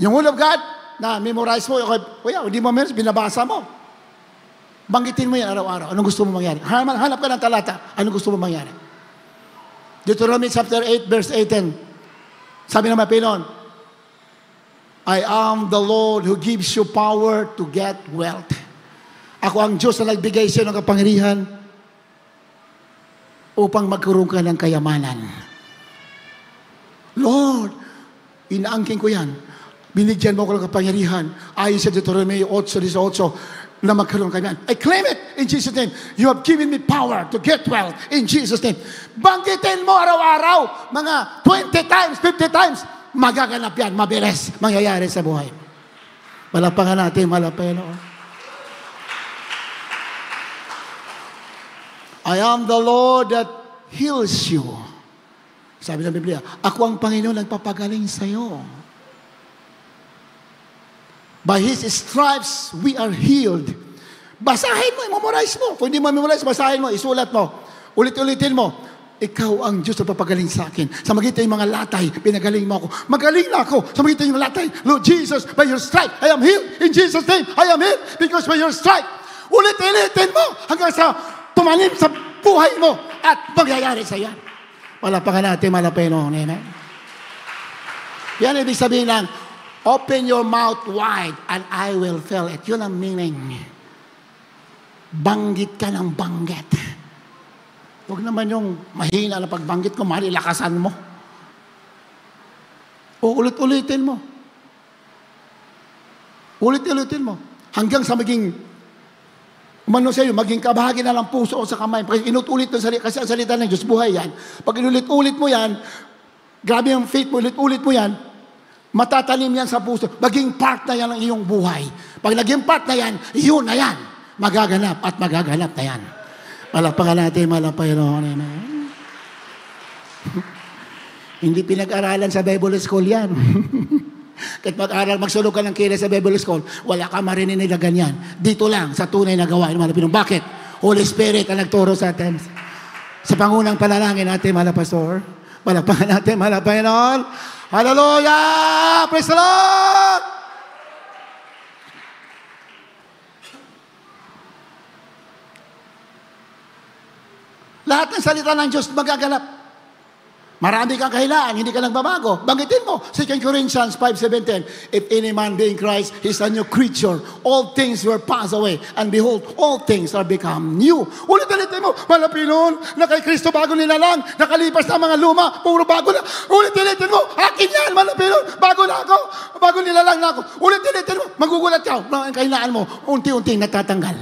Yung Word of God, na memorize mo, hindi mo memorize, binabasa mo. Banggitin mo yan araw-araw. Anong gusto mo mangyari? Hanap ka ng talata. Anong gusto mo mangyari? Deuteronomy chapter 8, verse 18. Sabi ng Mapinon, I am the Lord who gives you power to get wealth. Ako ang Diyos na nagbigay sa iyo ng kapangyarihan upang magkaroon ka ng kayamanan. Lord, inaangkin ko yan. Binigyan mo ko ng kapangyarihan. Ayon sa Deuteronomy 8:18 na magkaroon kami. I claim it in Jesus' name. You have given me power to get wealth in Jesus' name. Banggitin mo araw-araw, mga 20 times, 50 times, magaganap yan, mabilis, mangyayari sa buhay. Malapakan natin, malapay noon. I am the Lord that heals you. Sabi ng Biblia, ako ang Panginoon nagpapagaling sa iyo. By His stripes, we are healed. Basahin mo, memorize mo. Kung hindi mo memorize, basahin mo, isulat mo. Ulit-ulitin mo. Ikaw ang Diyos na papagaling sa akin. Sa magitan yung mga latay, pinagaling mo ako. Magaling na ako sa magitan yung latay. Lord Jesus, by your stripe, I am healed. In Jesus' name, I am healed. Because by your stripe, ulit-ulitin mo hanggang sa tumanim sa buhay mo at magyayari sa yan. Palapakan natin, malapay noon. Amen? Yan ibig sabihin ng open your mouth wide and I will fill it. Yun ang meaning. Banggit ka ng banggit. Huwag naman yung mahina na pagbanggit ko, malilakasan mo. O ulit-ulitin mo. Ulit-ulitin mo. Hanggang sa maging, umano sa iyo, maging kabahagi na ng puso o sa kamay. Pag inutulit ng salita, kasi ang salita ng Diyos, buhay yan. Pag inulit-ulit mo yan, Grabe yung faith mo, ulit-ulit mo yan, matatanim yan sa puso. Maging part na yan ng iyong buhay. Pag naging part na yan, yun na yan. Magaganap at magaganap na yan. Malapakan natin, malapakan. Hindi pinag-aralan sa Bible School yan. Kahit magsulog ka ng kila sa Bible School, wala ka marinig na ganyan. Dito lang, sa tunay na gawain. Bakit? Holy Spirit ang nagturo sa atin. Sa pangunang panalangin natin, Pastor. Malapakan natin, Panginoon. Hallelujah! Praise the Lord! Lahat ng salita ng Diyos magaganap. Marami kang kahilaan, hindi ka nagbabago. Banggitin mo, 2 Corinthians 5:17, if any man be in Christ, he is a new creature. All things were passed away, and behold, all things are become new. Ulit-ulitin mo, malapinon, na kay Kristo bago nilalang, nakalipas na mga luma, puro bago na. Ulit-ulitin mo, akin yan, malapinon, bago na ako, bago nilalang na ako. Ulit-ulitin mo, magugulat ka, ang kahilaan mo, unti-unting natatanggal.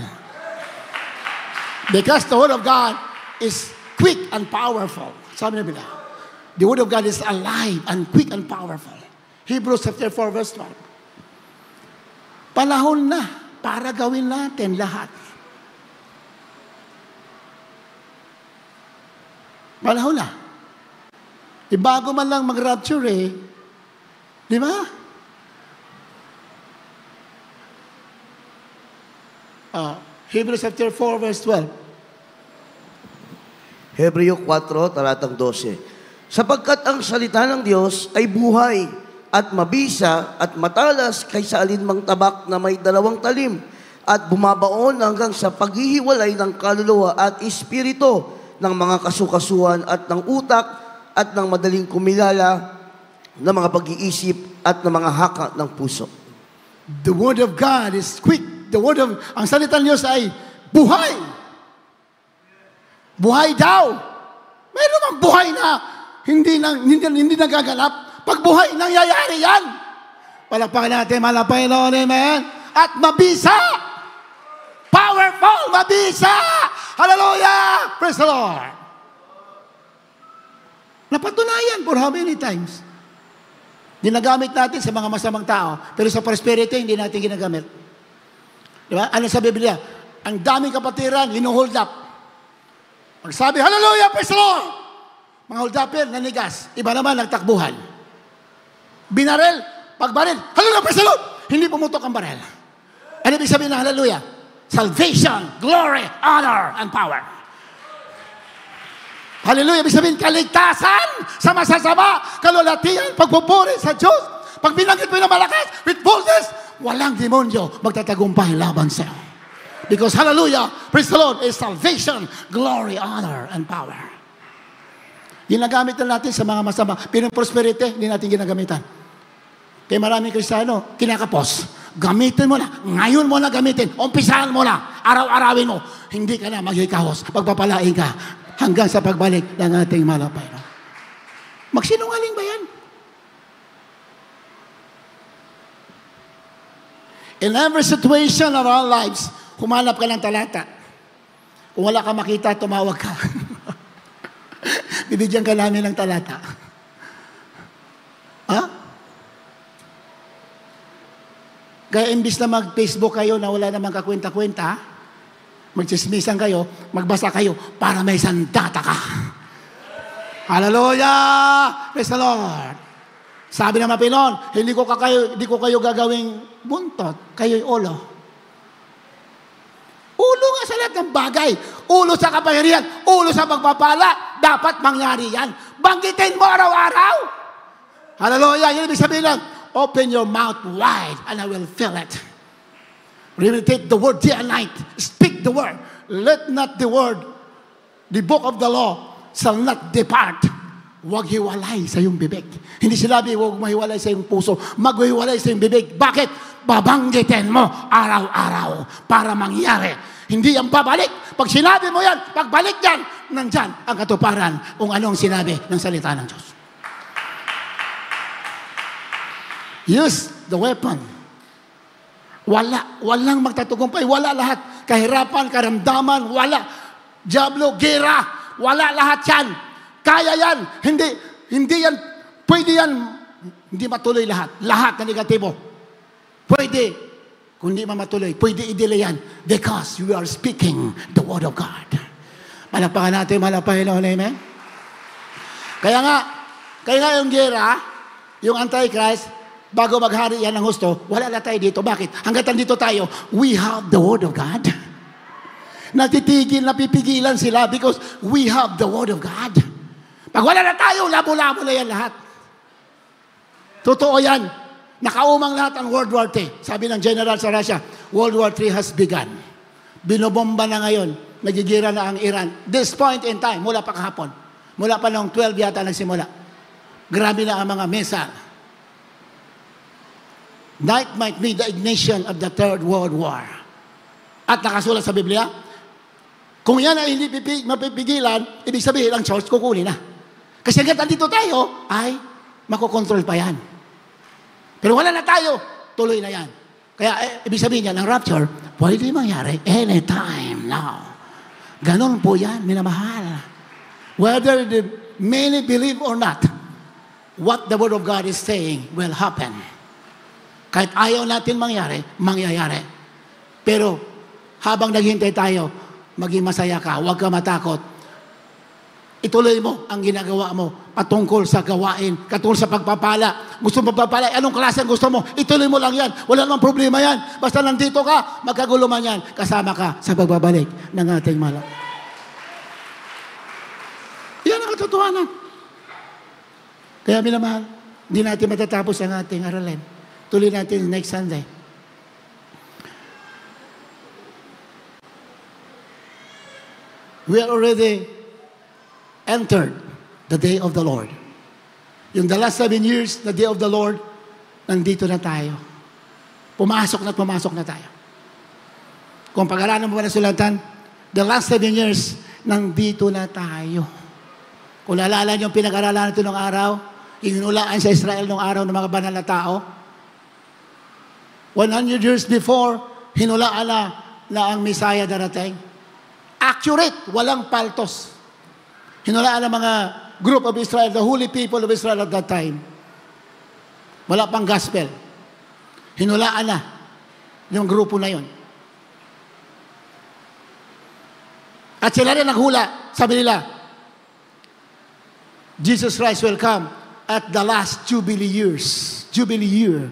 Because the Word of God is quick and powerful. Sabi na bila, the Word of God is alive and quick and powerful. Hebrews chapter 4 verse 12. Panahon na para gawin natin lahat. Panahon na. Bago man lang mag-rapture di ba? Hebrews chapter 4 verse 12. Hebreo 4, talatang 12. Sapagkat ang salita ng Diyos ay buhay at mabisa at matalas kaysa alinmang tabak na may 2 talim at bumabaon hanggang sa paghihiwalay ng kaluluwa at espiritu ng mga kasukasuan at ng utak at ng madaling kumilala ng mga pag-iisip at ng mga haka ng puso. The Word of God is quick. Ang salita ng Diyos ay buhay. Buhay daw. Mayroon mang buhay na hindi nagaganap. Pag buhay, nangyayari yan. Palakpakan natin, Panginoon, amen. At mabisa. Powerful, mabisa. Hallelujah. Praise the Lord. Napatunayan for how many times? Ginagamit natin sa mga masamang tao, pero sa prosperity, hindi natin ginagamit. Diba? Ano sa Biblia? Ang daming kapatiran, hinuhold up. Pag sabi, hallelujah, praise the Lord! Mga hold upper, nanigas. Iba naman, nagtakbuhan. Binarel, pagbaril, hallelujah, praise the Lord! Hindi pumutok ang barel. Ano ibig sabihin ng hallelujah? Salvation, glory, honor, and power. Hallelujah, ibig sabihin, kaligtasan sa masasama, kalulatian, pagpupuri sa Diyos. Pag binanggit mo na malakas, with boldness, walang demonyo magtatagumpay laban sa'yo. Because hallelujah, praise the Lord, is salvation, glory, honor, and power. Ginagamit na natin sa mga masama. Pero prosperity, hindi natin ginagamitan. Kaya maraming Kristiyano, kinakapos. Gamitin mo na. Ngayon mo na gamitin. Umpisahan mo na. Araw-arawin mo. Hindi ka na maghikahos. Pagpapalain ka hanggang sa pagbalik ng ating malapay. Magsinungaling ba yan? In every situation of our lives, humanap ka ng talata. Kung wala ka makita, tumawag ka. Bibigyan ka namin ng talata. Ha? Kaya imbis na mag-Facebook kayo na wala namang kakwenta-kwenta, magchismisan kayo, magbasa kayo para may sandata ka. Hallelujah! Praise the Lord! Sabi ng Mapinon, hindi ko kayo gagawing buntot, kayo'y ulo. Ulo nga sa lahat ng bagay. Ulo sa kapangyarihan, ulo sa pagpapala. Dapat mangyari yan. Banggitin mo araw-araw. Hallelujah! Yan ibig sabihin lang, open your mouth wide and I will fill it. Meditate the word day and night. Speak the word. Let not the word, the book of the law, shall not depart. Huwag hiwalay sa iyong bibig. Hindi sinabi, huwag mahiwalay sa iyong puso. Maghiwalay sa iyong bibig. Bakit? Babanggitin mo araw-araw para mangyari. Hindi yan babalik. Pag sinabi mo yan, pagbalik yan, nandyan ang katuparan kung anong sinabi ng salita ng Diyos. Use the weapon. Walang magtatagumpay. Wala lahat. Kahirapan, karamdaman, wala. Diablo, gera, wala lahat yan. Kaya yan. Hindi yan Pwede yan, hindi matuloy lahat. Lahat na negatibo. Pwede, kung hindi matuloy, pwede i-delay yan because you are speaking the Word of God. Malapakan natin, malapahin na, amen? Kaya nga yung gera, yung Antichrist, bago maghari yan ng husto, wala na tayo dito. Bakit? Hanggat dito tayo, we have the Word of God. Napipigilan sila because we have the Word of God. Pag wala na tayo, labo-labo na yan lahat. Totoo yan. Nakaumang lahat ang World War III. Sabi ng general sa Russia, World War III has begun. Binobomba na ngayon. Nagigira na ang Iran. This point in time, mula pa kahapon. Mula pa noong 12 yata nagsimula. Grabe na ang mga missile. Night might be the ignition of the Third World War. At nakasulat sa Biblia, kung yan ay hindi mapipigilan, ibig sabihin ang church kukunin na. Kasi hanggang dito tayo, ay makokontrol pa yan. Pero wala na tayo, tuloy na yan. Kaya ibig sabihin yan, ang rapture, pwede mangyari anytime now. Ganon po yan, minamahal. Whether the many believe or not, what the Word of God is saying will happen. Kahit ayaw natin mangyayari. Pero habang naghintay tayo, maging masaya ka, huwag ka matakot. Ituloy mo ang ginagawa mo patungkol sa gawain, katulad sa pagpapala. Gusto mo pagpapala, anong klase ang gusto mo? Ituloy mo lang yan. Wala namang problema yan. Basta nandito ka, magkagulo man yan. Kasama ka sa pagbabalik ng ating malak. Yan ang katotohanan. Kaya minamahal, hindi natin matatapos ang ating aralin. Tuloy natin next Sunday. We are already entered the day of the Lord. Yung the last 7 years, the day of the Lord, nandito na tayo. Pumasok na tayo. Kung pag-aralan mo ba na sulatan, the last 7 years, nandito na tayo. Kung naalala niyo yung pinag-aralan natin ng araw, inulaan sa Israel ng araw ng mga banal na tao, 100 years before, hinulaan na ang Messiah darating. Accurate, walang paltos. Hinulaan ng mga group of Israel, the holy people of Israel at that time. Wala pang gospel. Hinulaan na yung grupo na yon. At sila rin naghula. Sabi nila, Jesus Christ will come at the last Jubilee years. Jubilee year.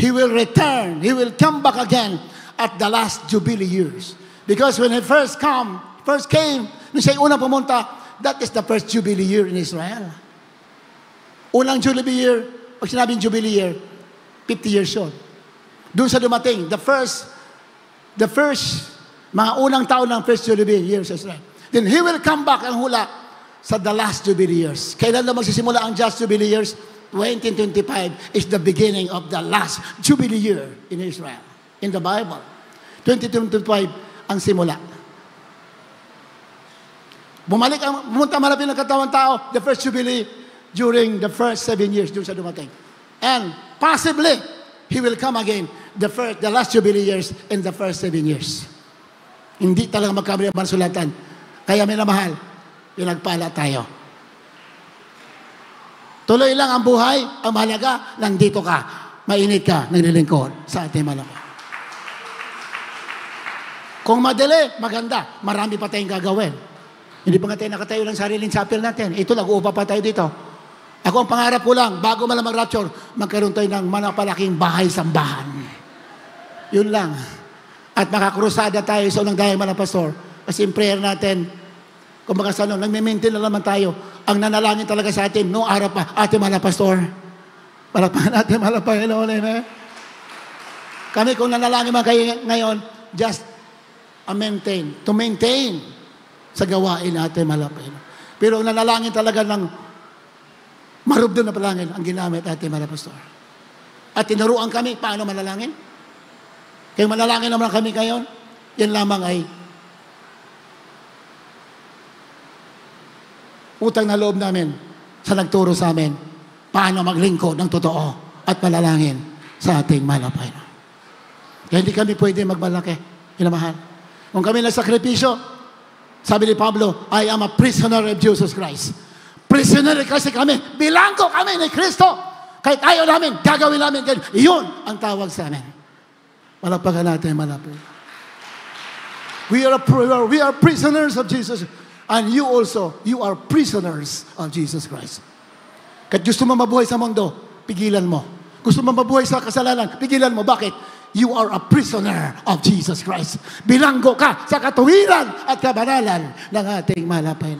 He will return. He will come back again at the last Jubilee years. Because when He first came, nung siya unang pumunta, that is the first Jubilee year in Israel. Unang Jubilee year, pag sinabing Jubilee year, 50 years yun. Doon sa dumating, the first, mga unang taon ng first Jubilee year sa Israel. Then He will come back ang hula sa the last Jubilee years. Kailan na magsisimula ang just Jubilee years? 2025 is the beginning of the last Jubilee year in Israel. In the Bible. 2025 ang simula. Pumunta malapit ng katawang tao, the first Jubilee during the first 7 years doon sa dumating. And possibly, He will come again the last Jubilee years in the first 7 years. Hindi talaga magkamali ang sulatan. Kaya minamahal, pinagpala tayo. Tuloy lang ang buhay, ang mahalaga, nandito ka, mainit ka, naglilingkod sa ating malaki. Kung madali, maganda, marami pa tayong gagawin. Hindi pa nga tayo nakatayo ng sariling chapel natin. Ito, nag-uupa pa tayo dito. Ako ang pangarap ko lang, bago malamang rapture, magkaroon tayo ng manapalaking bahay-sambahan. Yun lang. At makakrusada tayo sa unang dahil mga pastor. Kasi in prayer natin, kung baka sa ano, nagme-maintain na naman tayo. Ang nanalangin talaga sa atin, noong araw pa, ating mga pastor. Palakpakan natin, mga Panginoon. Kami kung nanalangin man kayo ngayon, just to maintain sa gawain natin, mga Panginoon. Pero nanalangin talaga ng marubdo na palangin ang ginamit ating mga pastor. At tinuruan kami, paano manalangin? Kaya manalangin naman kami ngayon, yan lamang ay utang na loob namin sa nagturo sa amin paano maglingkod ng totoo at manalangin sa ating malapay. Kaya hindi kami pwede magmalaki, hinamahal. Kung kami nagsakripisyo, sabi ni Pablo, I am a prisoner of Jesus Christ. Prisoner kasi kami. Bilanggo kami ni Kristo. Kahit ayaw namin, gagawin namin. Iyon ang tawag sa amin. Malapagan natin, malapit. We are prisoners of Jesus. And you also, you are prisoners of Jesus Christ. Kahit gusto mo mabuhay sa mundo, pigilan mo. Gusto mo mabuhay sa kasalanan, pigilan mo. Bakit? You are a prisoner of Jesus Christ. Bilanggo ka sa katuwiran at kabanalan ng ating malapay.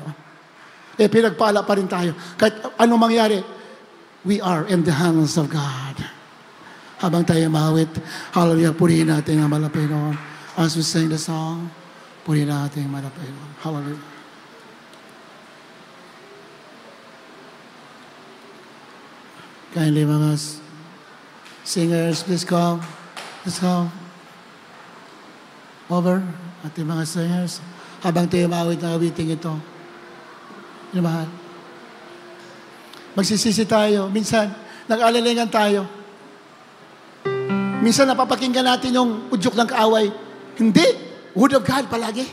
Eh, pinagpala pa rin tayo. Kahit anong mangyari, we are in the hands of God. Habang tayo mawit, hallelujah, purihin natin ang malapay noon. As we sing the song, purihin natin ang malapay noon. Hallelujah. Kindly, mga singers, please come. Please come. Over. Ating mga singers. Habang tayo maawit ng awiting ito. Mahal. Magsisisi tayo. Minsan, nag-alalingan tayo. Minsan, napapakinggan natin yung udyok ng kaaway. Hindi. Word of God palagi.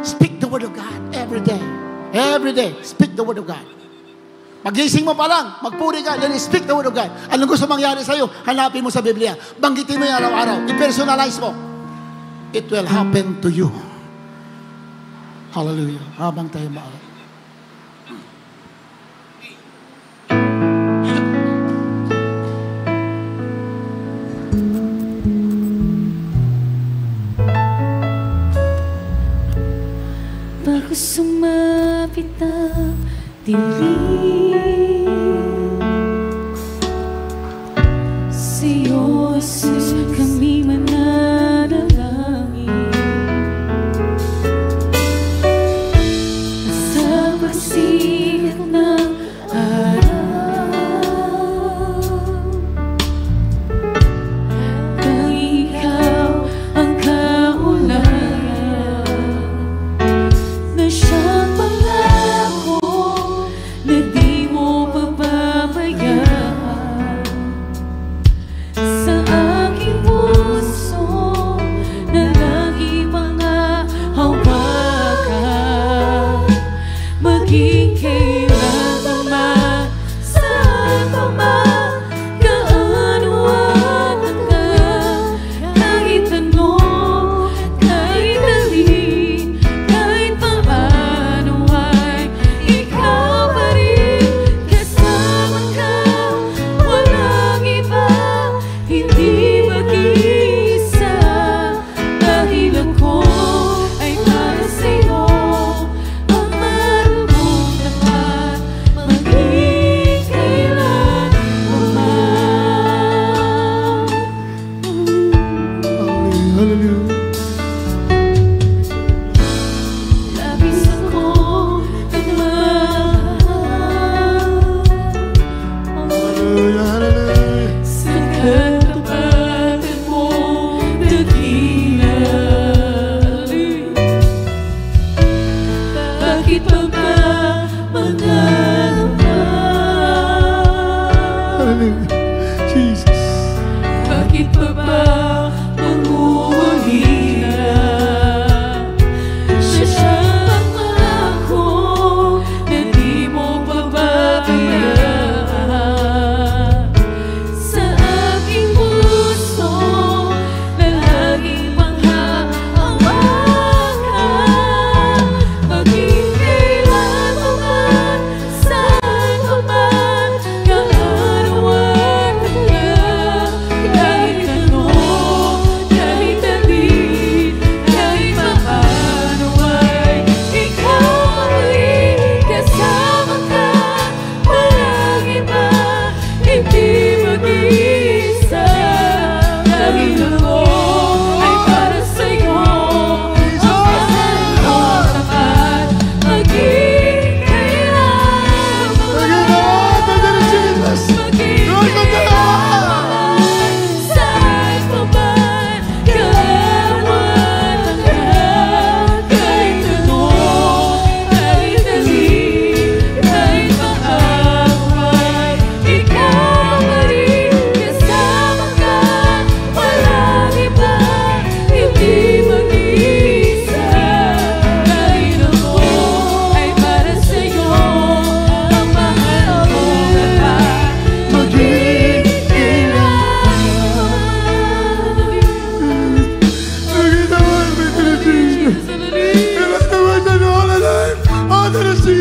Speak the word of God every day. Every day, speak the word of God. Magising mo pa lang, magpuri ka, then speak the word of God. Anong gusto mangyari sa'yo? Hanapin mo sa Biblia. Banggitin mo yung araw-araw. I-personalize mo. It will happen to you. Hallelujah. Habang tayo maalat. Bago sumapit ang dilim, sa'yo, Jesus, kami mananalangin. Sa pagsikat ng araw, nang ikaw ang kaulayan, na siyang pangako na di mo pababayaan. Sa aking puso na lagi mga hawakan, maging kailan pa man, saan pa man, gaano at hanggang, kahit ano, kahit alin, kahit paano ay ikaw pa rin. Kasama ka, walang iba, hindi mag-iisa. Dahil ako ay para sa'yo, ang marunong naman, maging kailan naman. Hallelujah. Labis akong nagmahal Hallelujah. Hallelujah. sa katapatan mong dakila. Bakit pa ba mananaman? Hallelujah. Jesus. Bakit pa ba manguhulila? Siya siyang pangako na di mo pababayaan. Sa aking puso na laging panghahawakan, maging kailan pa man, saan pa man, gaano at hanggang, kahit ano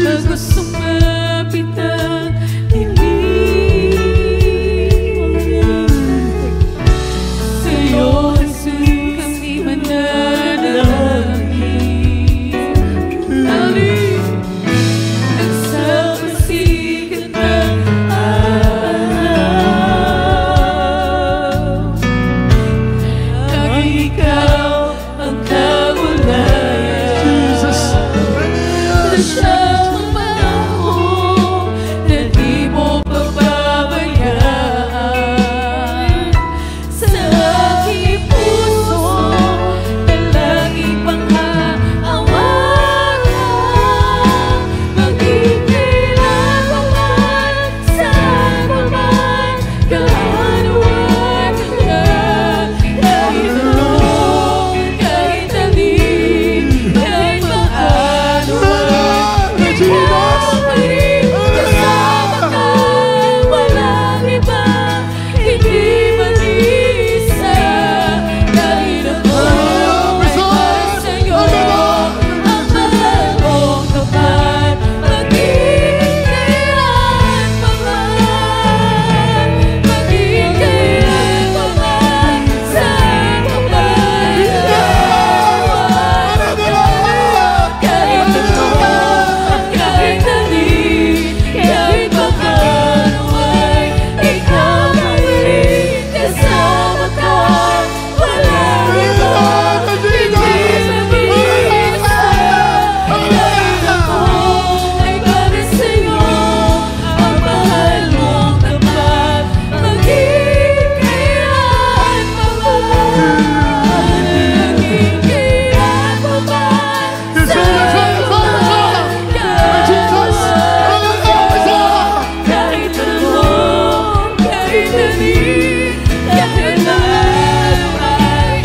bago sumapit ang dilim. Sa'yo, Jesus, kami mananalangin. Sa pasikat ng araw, tanging ikaw ang kawalayan. Tasyang panahon na di mo pababayaan. Sa aking puso, palaging panghahawakan. Maging kailan pa man, saan pa man, gaano at hanggang. Kahit ano, kahit alin, kahit paano man, ikaw pa rin kasama ka. Walang iba, hindi mag-isa. Dahil ako ay para sa'yo, ang mahal mong tapat. Maging kailan pa man, maging kailan pa man, saan pa man, kahit ano, kahit alin, kahit paano ay ikaw pa rin kasama ka. Walang iba, hindi mag-iisa. Dahil ako ay para sa'yo, ang mahal mong tapat. Maging kailan pa man, maging kailan pa man, saan pa man, kahit ano, kahit alin, kahit paano ay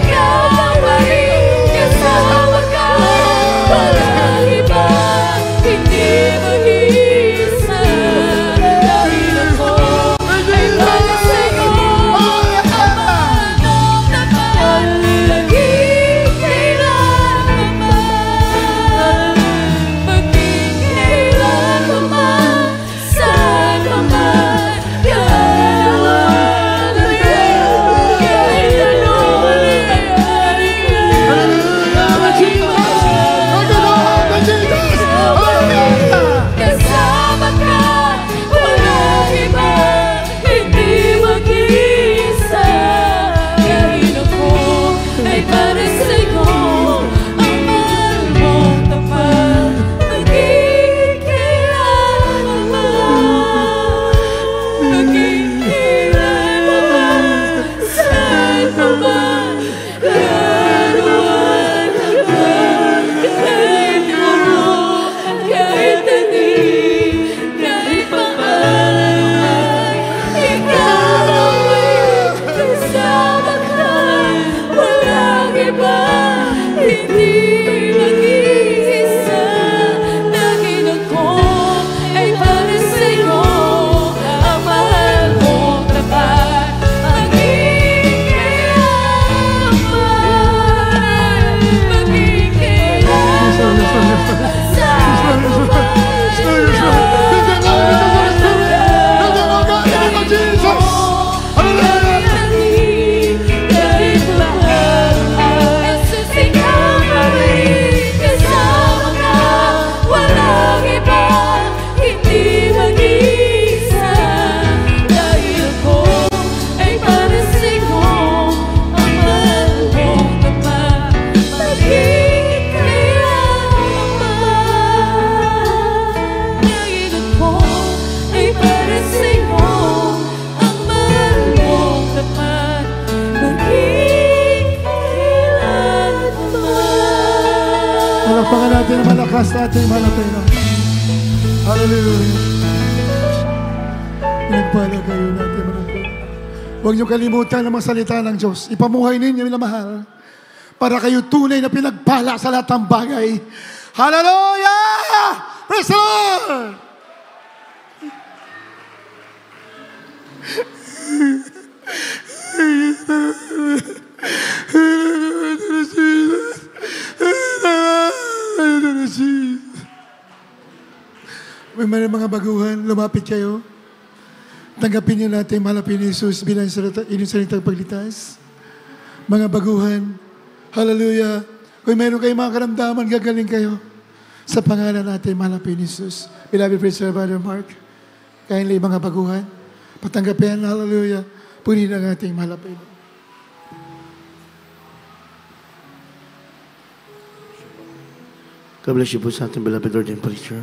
ikaw pa rin kasama ka. Walang iba, hindi mag-iisa. Dahil ako ay para sa'yo, ang mahal mong tapat. Maging kailan pa man, maging kailan pa man, saan pa man, gaano at hanggang. Kahit ano nangyari kasama ka. Walang iba, hindi mag-iisa. Dahil ako ay para sa'yo, ang mahal mong tapat. Maging kailan pa man, maging kailan pa man, saan pa man, gaano at hanggang. Kahit ano, kahit alin, kahit paano ay ikaw ay kasama ka. Walang iba, hindi mag-iisa. Dahil ako ay para sa'yo, ang mahal mong tapat. Maging kailan pa man, maging kailan pa man, saan pa man, Palakpakan natin ang malakas sa ating malapino. Hallelujah. Pinagpala kayo natin manapin. Huwag niyo kalimutan ang mga salita ng Diyos. Ipamuhay ninyo na mahal para kayo tunay na pinagpala sa lahat ng bagay. Hallelujah! Praise the Lord! May mga baguhan, lumapit kayo. Tanggapin niyo natin, malapit ni Jesus bilang inyong salitang paglitas. Mga baguhan, hallelujah. Kung mayroon kayong mga karamdaman, gagaling kayo. Sa pangalan natin, malapit ni Jesus. Beloved Preacher Brother Mark, kindly mga baguhan, patanggapin, hallelujah. Punin ang ating malapit. God bless you po sa ating beloved Lord and Preacher.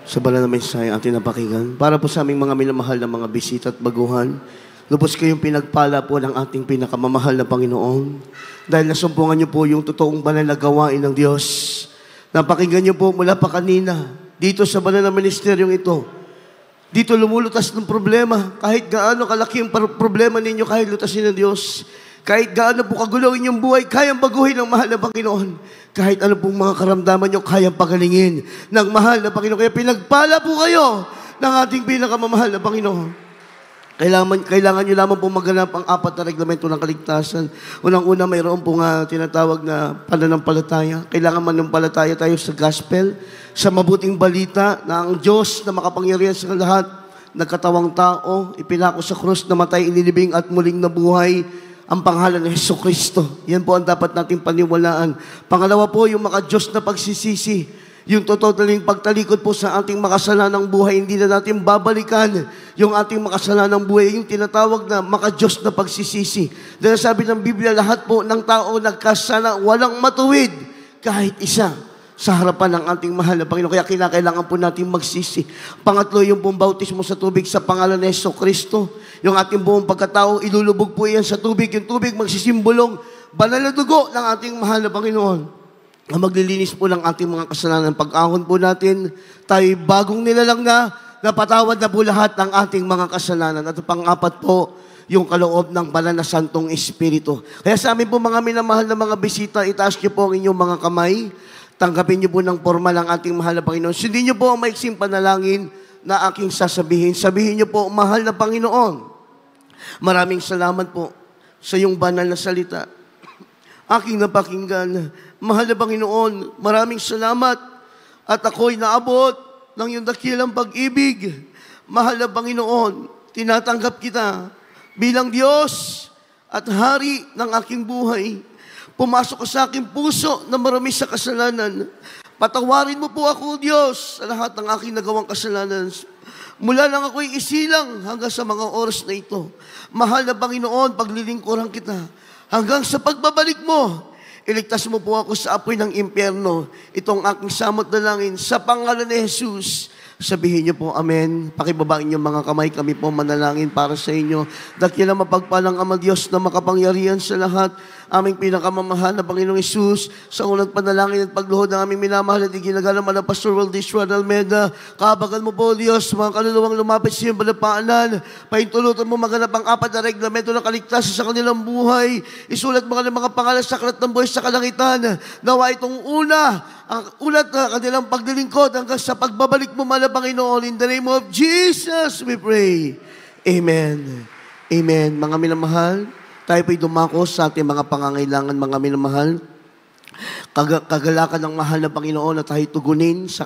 Sa banal na mensahe ating napakinggan. Para po sa aming mga minamahal na mga bisita at baguhan, lubos kayong pinagpala po ng ating pinakamamahal na Panginoon. Dahil nasumpungan niyo po yung totoong banal na gawain ng Diyos. Napakinggan niyo po mula pa kanina, dito sa banal na ministeryong ito. Dito lumulutas ng problema. Kahit gaano kalaki ang problema ninyo, kahit lutasin ng Diyos. Kahit gaano po kagulo ang inyong buhay, kayang baguhin ng mahal na Panginoon. Kahit ano pong mga karamdaman nyo, kayang pagalingin ng mahal na Panginoon. Kaya pinagpala po kayo ng ating pinakamamahal na Panginoon. Kailangan nyo lamang pong maganap ang 4 na reglamento ng kaligtasan. Unang-una, mayroon pong tinatawag na pananampalataya. Kailangan manampalataya tayo sa gospel, sa mabuting balita na ang Diyos na makapangyarihan sa lahat, nagkatawang tao, ipinako sa krus, namatay, inilibing at muling nabuhay, ang pangalan ng Jesucristo. Yan po ang dapat nating paniwalaan. Pangalawa po, yung maka-Diyos na pagsisisi. Yung totoong pagtalikod po sa ating makasalanang buhay, hindi na natin babalikan yung ating makasalanang buhay, yung tinatawag na maka-Diyos na pagsisisi. Dahil sabi ng Biblia, lahat po ng tao nagkasala, walang matuwid, kahit isa, sa harapan ng ating mahal na Panginoon. Kaya kinakailangan po natin magsisi. Pangatlo, yung pong bautismo sa tubig sa pangalan ng Jesucristo. Yung ating buong pagkatao, ilulubog po yan sa tubig. Yung tubig magsisimbolong banal na dugo ng ating mahal na Panginoon. Ang maglilinis po ng ating mga kasalanan. Pag-ahon po natin, tayo bagong nilalang na, napatawad na po lahat ng ating mga kasalanan. At pang-apat po, yung kaloob ng banal na Santong Espiritu. Kaya sa amin po mga minamahal na mga bisita, itaas niyo po ang inyong mga kamay. Tanggapin niyo po ng formal ang ating mahal na Panginoon. Sundin niyo po ang maiksing panalangin na aking sasabihin. Sabihin niyo po, mahal na Panginoon, maraming salamat po sa iyong banal na salita. Aking napakinggan, mahal na Panginoon, maraming salamat at ako'y naabot ng iyong dakilang pag-ibig. Mahal na Panginoon, tinatanggap kita bilang Diyos at Hari ng aking buhay. Pumasok ka sa aking puso na marami sa kasalanan. Patawarin mo po ako, Diyos, sa lahat ng aking nagawang kasalanan. Mula lang ako'y isilang hanggang sa mga oras na ito. Mahal na Panginoon, paglilingkuran kita. Hanggang sa pagbabalik mo, iligtas mo po ako sa apoy ng impyerno. Itong aking samot na langin sa pangalan ni Jesus. Sabihin niyo po, Amen. Pakibabain niyo mga kamay, kami po manalangin para sa inyo. Dakila mapagpalang Ama Diyos na makapangyarihan sa lahat, aming pinakamamahal na Panginoong Isus, sa unang panalangin at pagluhod ng aming minamahal at iginagalang na Pastor Waldis Juan Almeida. Kabagan mo po, Diyos, mga kaluluwang lumapit sa iyong balapaanan. Paintulutan mo maganap ang 4 na reglamento ng kaligtasan sa kanilang buhay. Isulat mo mga pangalan sa aklat ng buhay sa kalangitan. Nawa itong ang ulat na kanilang paglilingkod hanggang sa pagbabalik mo, mahal na Panginoon. In the name of Jesus, we pray. Amen. Amen. Mga minamahal, tayo po'y dumako sa ating mga pangangailangan, mga minamahal. Kagalakan ng mahal na Panginoon na tayo tugunin sa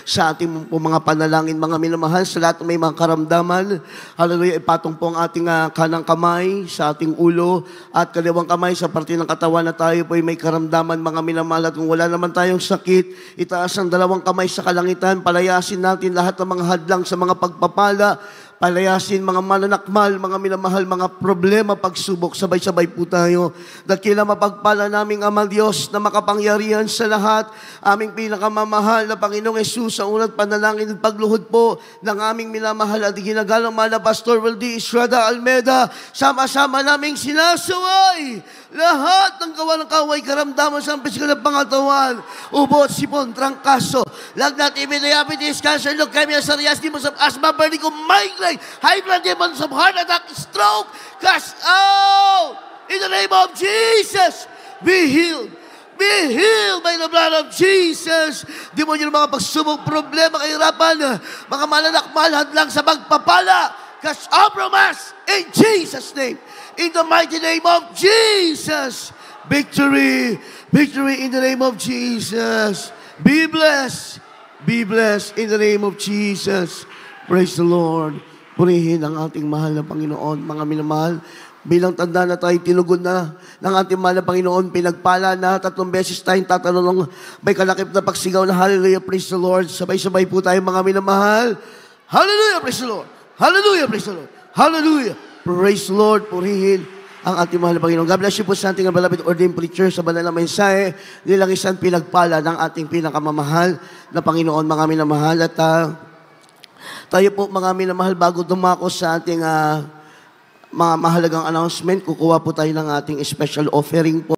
sa ating mga panalangin, mga minamahal, sa lahat ng may mga karamdaman. Hallelujah, ipatong po ang ating kanang kamay sa ating ulo at kaliwang kamay sa parte ng katawan na tayo po ay may karamdaman, mga minamahal. At kung wala naman tayong sakit, itaas ang 2 kamay sa kalangitan, palayasin natin lahat ng mga hadlang sa mga pagpapala, palayasin mga mananakmal, mga minamahal, mga problema, pagsubok, sabay-sabay po tayo. Dakila mapagpala naming Ama Diyos na makapangyarihan sa lahat, aming pinakamamahal na Panginoong Jesus, sa unang panalangin at pagluhod po ng aming minamahal at ginagalang mahal na Pastor Waldis Juan Almeida, sama-sama naming sinasaway lahat ng gawa ng kaway, karamdaman sa pisikal na pangatawan, ubot, sipon, trangkaso, lagnat, diabetes, cancer, leukemia, psoriasis, demons of asthma, burning of migraine, high blood, demons of heart attack, stroke, cast out! In the name of Jesus, be healed. Be healed by the blood of Jesus. Demonyo ng mga pagsubok, problema, kahirapan, mga mananakmal, hadlang sa pagpapala, cast out from us in Jesus' name. In the mighty name of Jesus. Victory. Victory in the name of Jesus. Be blessed. Be blessed in the name of Jesus. Praise the Lord. Purihin ang ating mahal na Panginoon, mga minamahal. Bilang tanda na tayo, tinugod na ng ating mahal na Panginoon, pinagpala na 3 beses tayong tatanong, may kalakip na pagsigaw na hallelujah, praise the Lord. Sabay-sabay po tayo, mga minamahal. Hallelujah, praise the Lord. Hallelujah, praise the Lord. Hallelujah. Praise the Lord. Purihin ang ating mahal na Panginoon. God bless you po sa ating beloved ordained preacher sa banal na mensahe. Nilang isang pinagpala ng ating pinakamamahal na Panginoon, mga minamahal. At tayo po, mga minamahal, bago dumako sa ating mga mahalagang announcement, kukuha po tayo ng ating special offering po.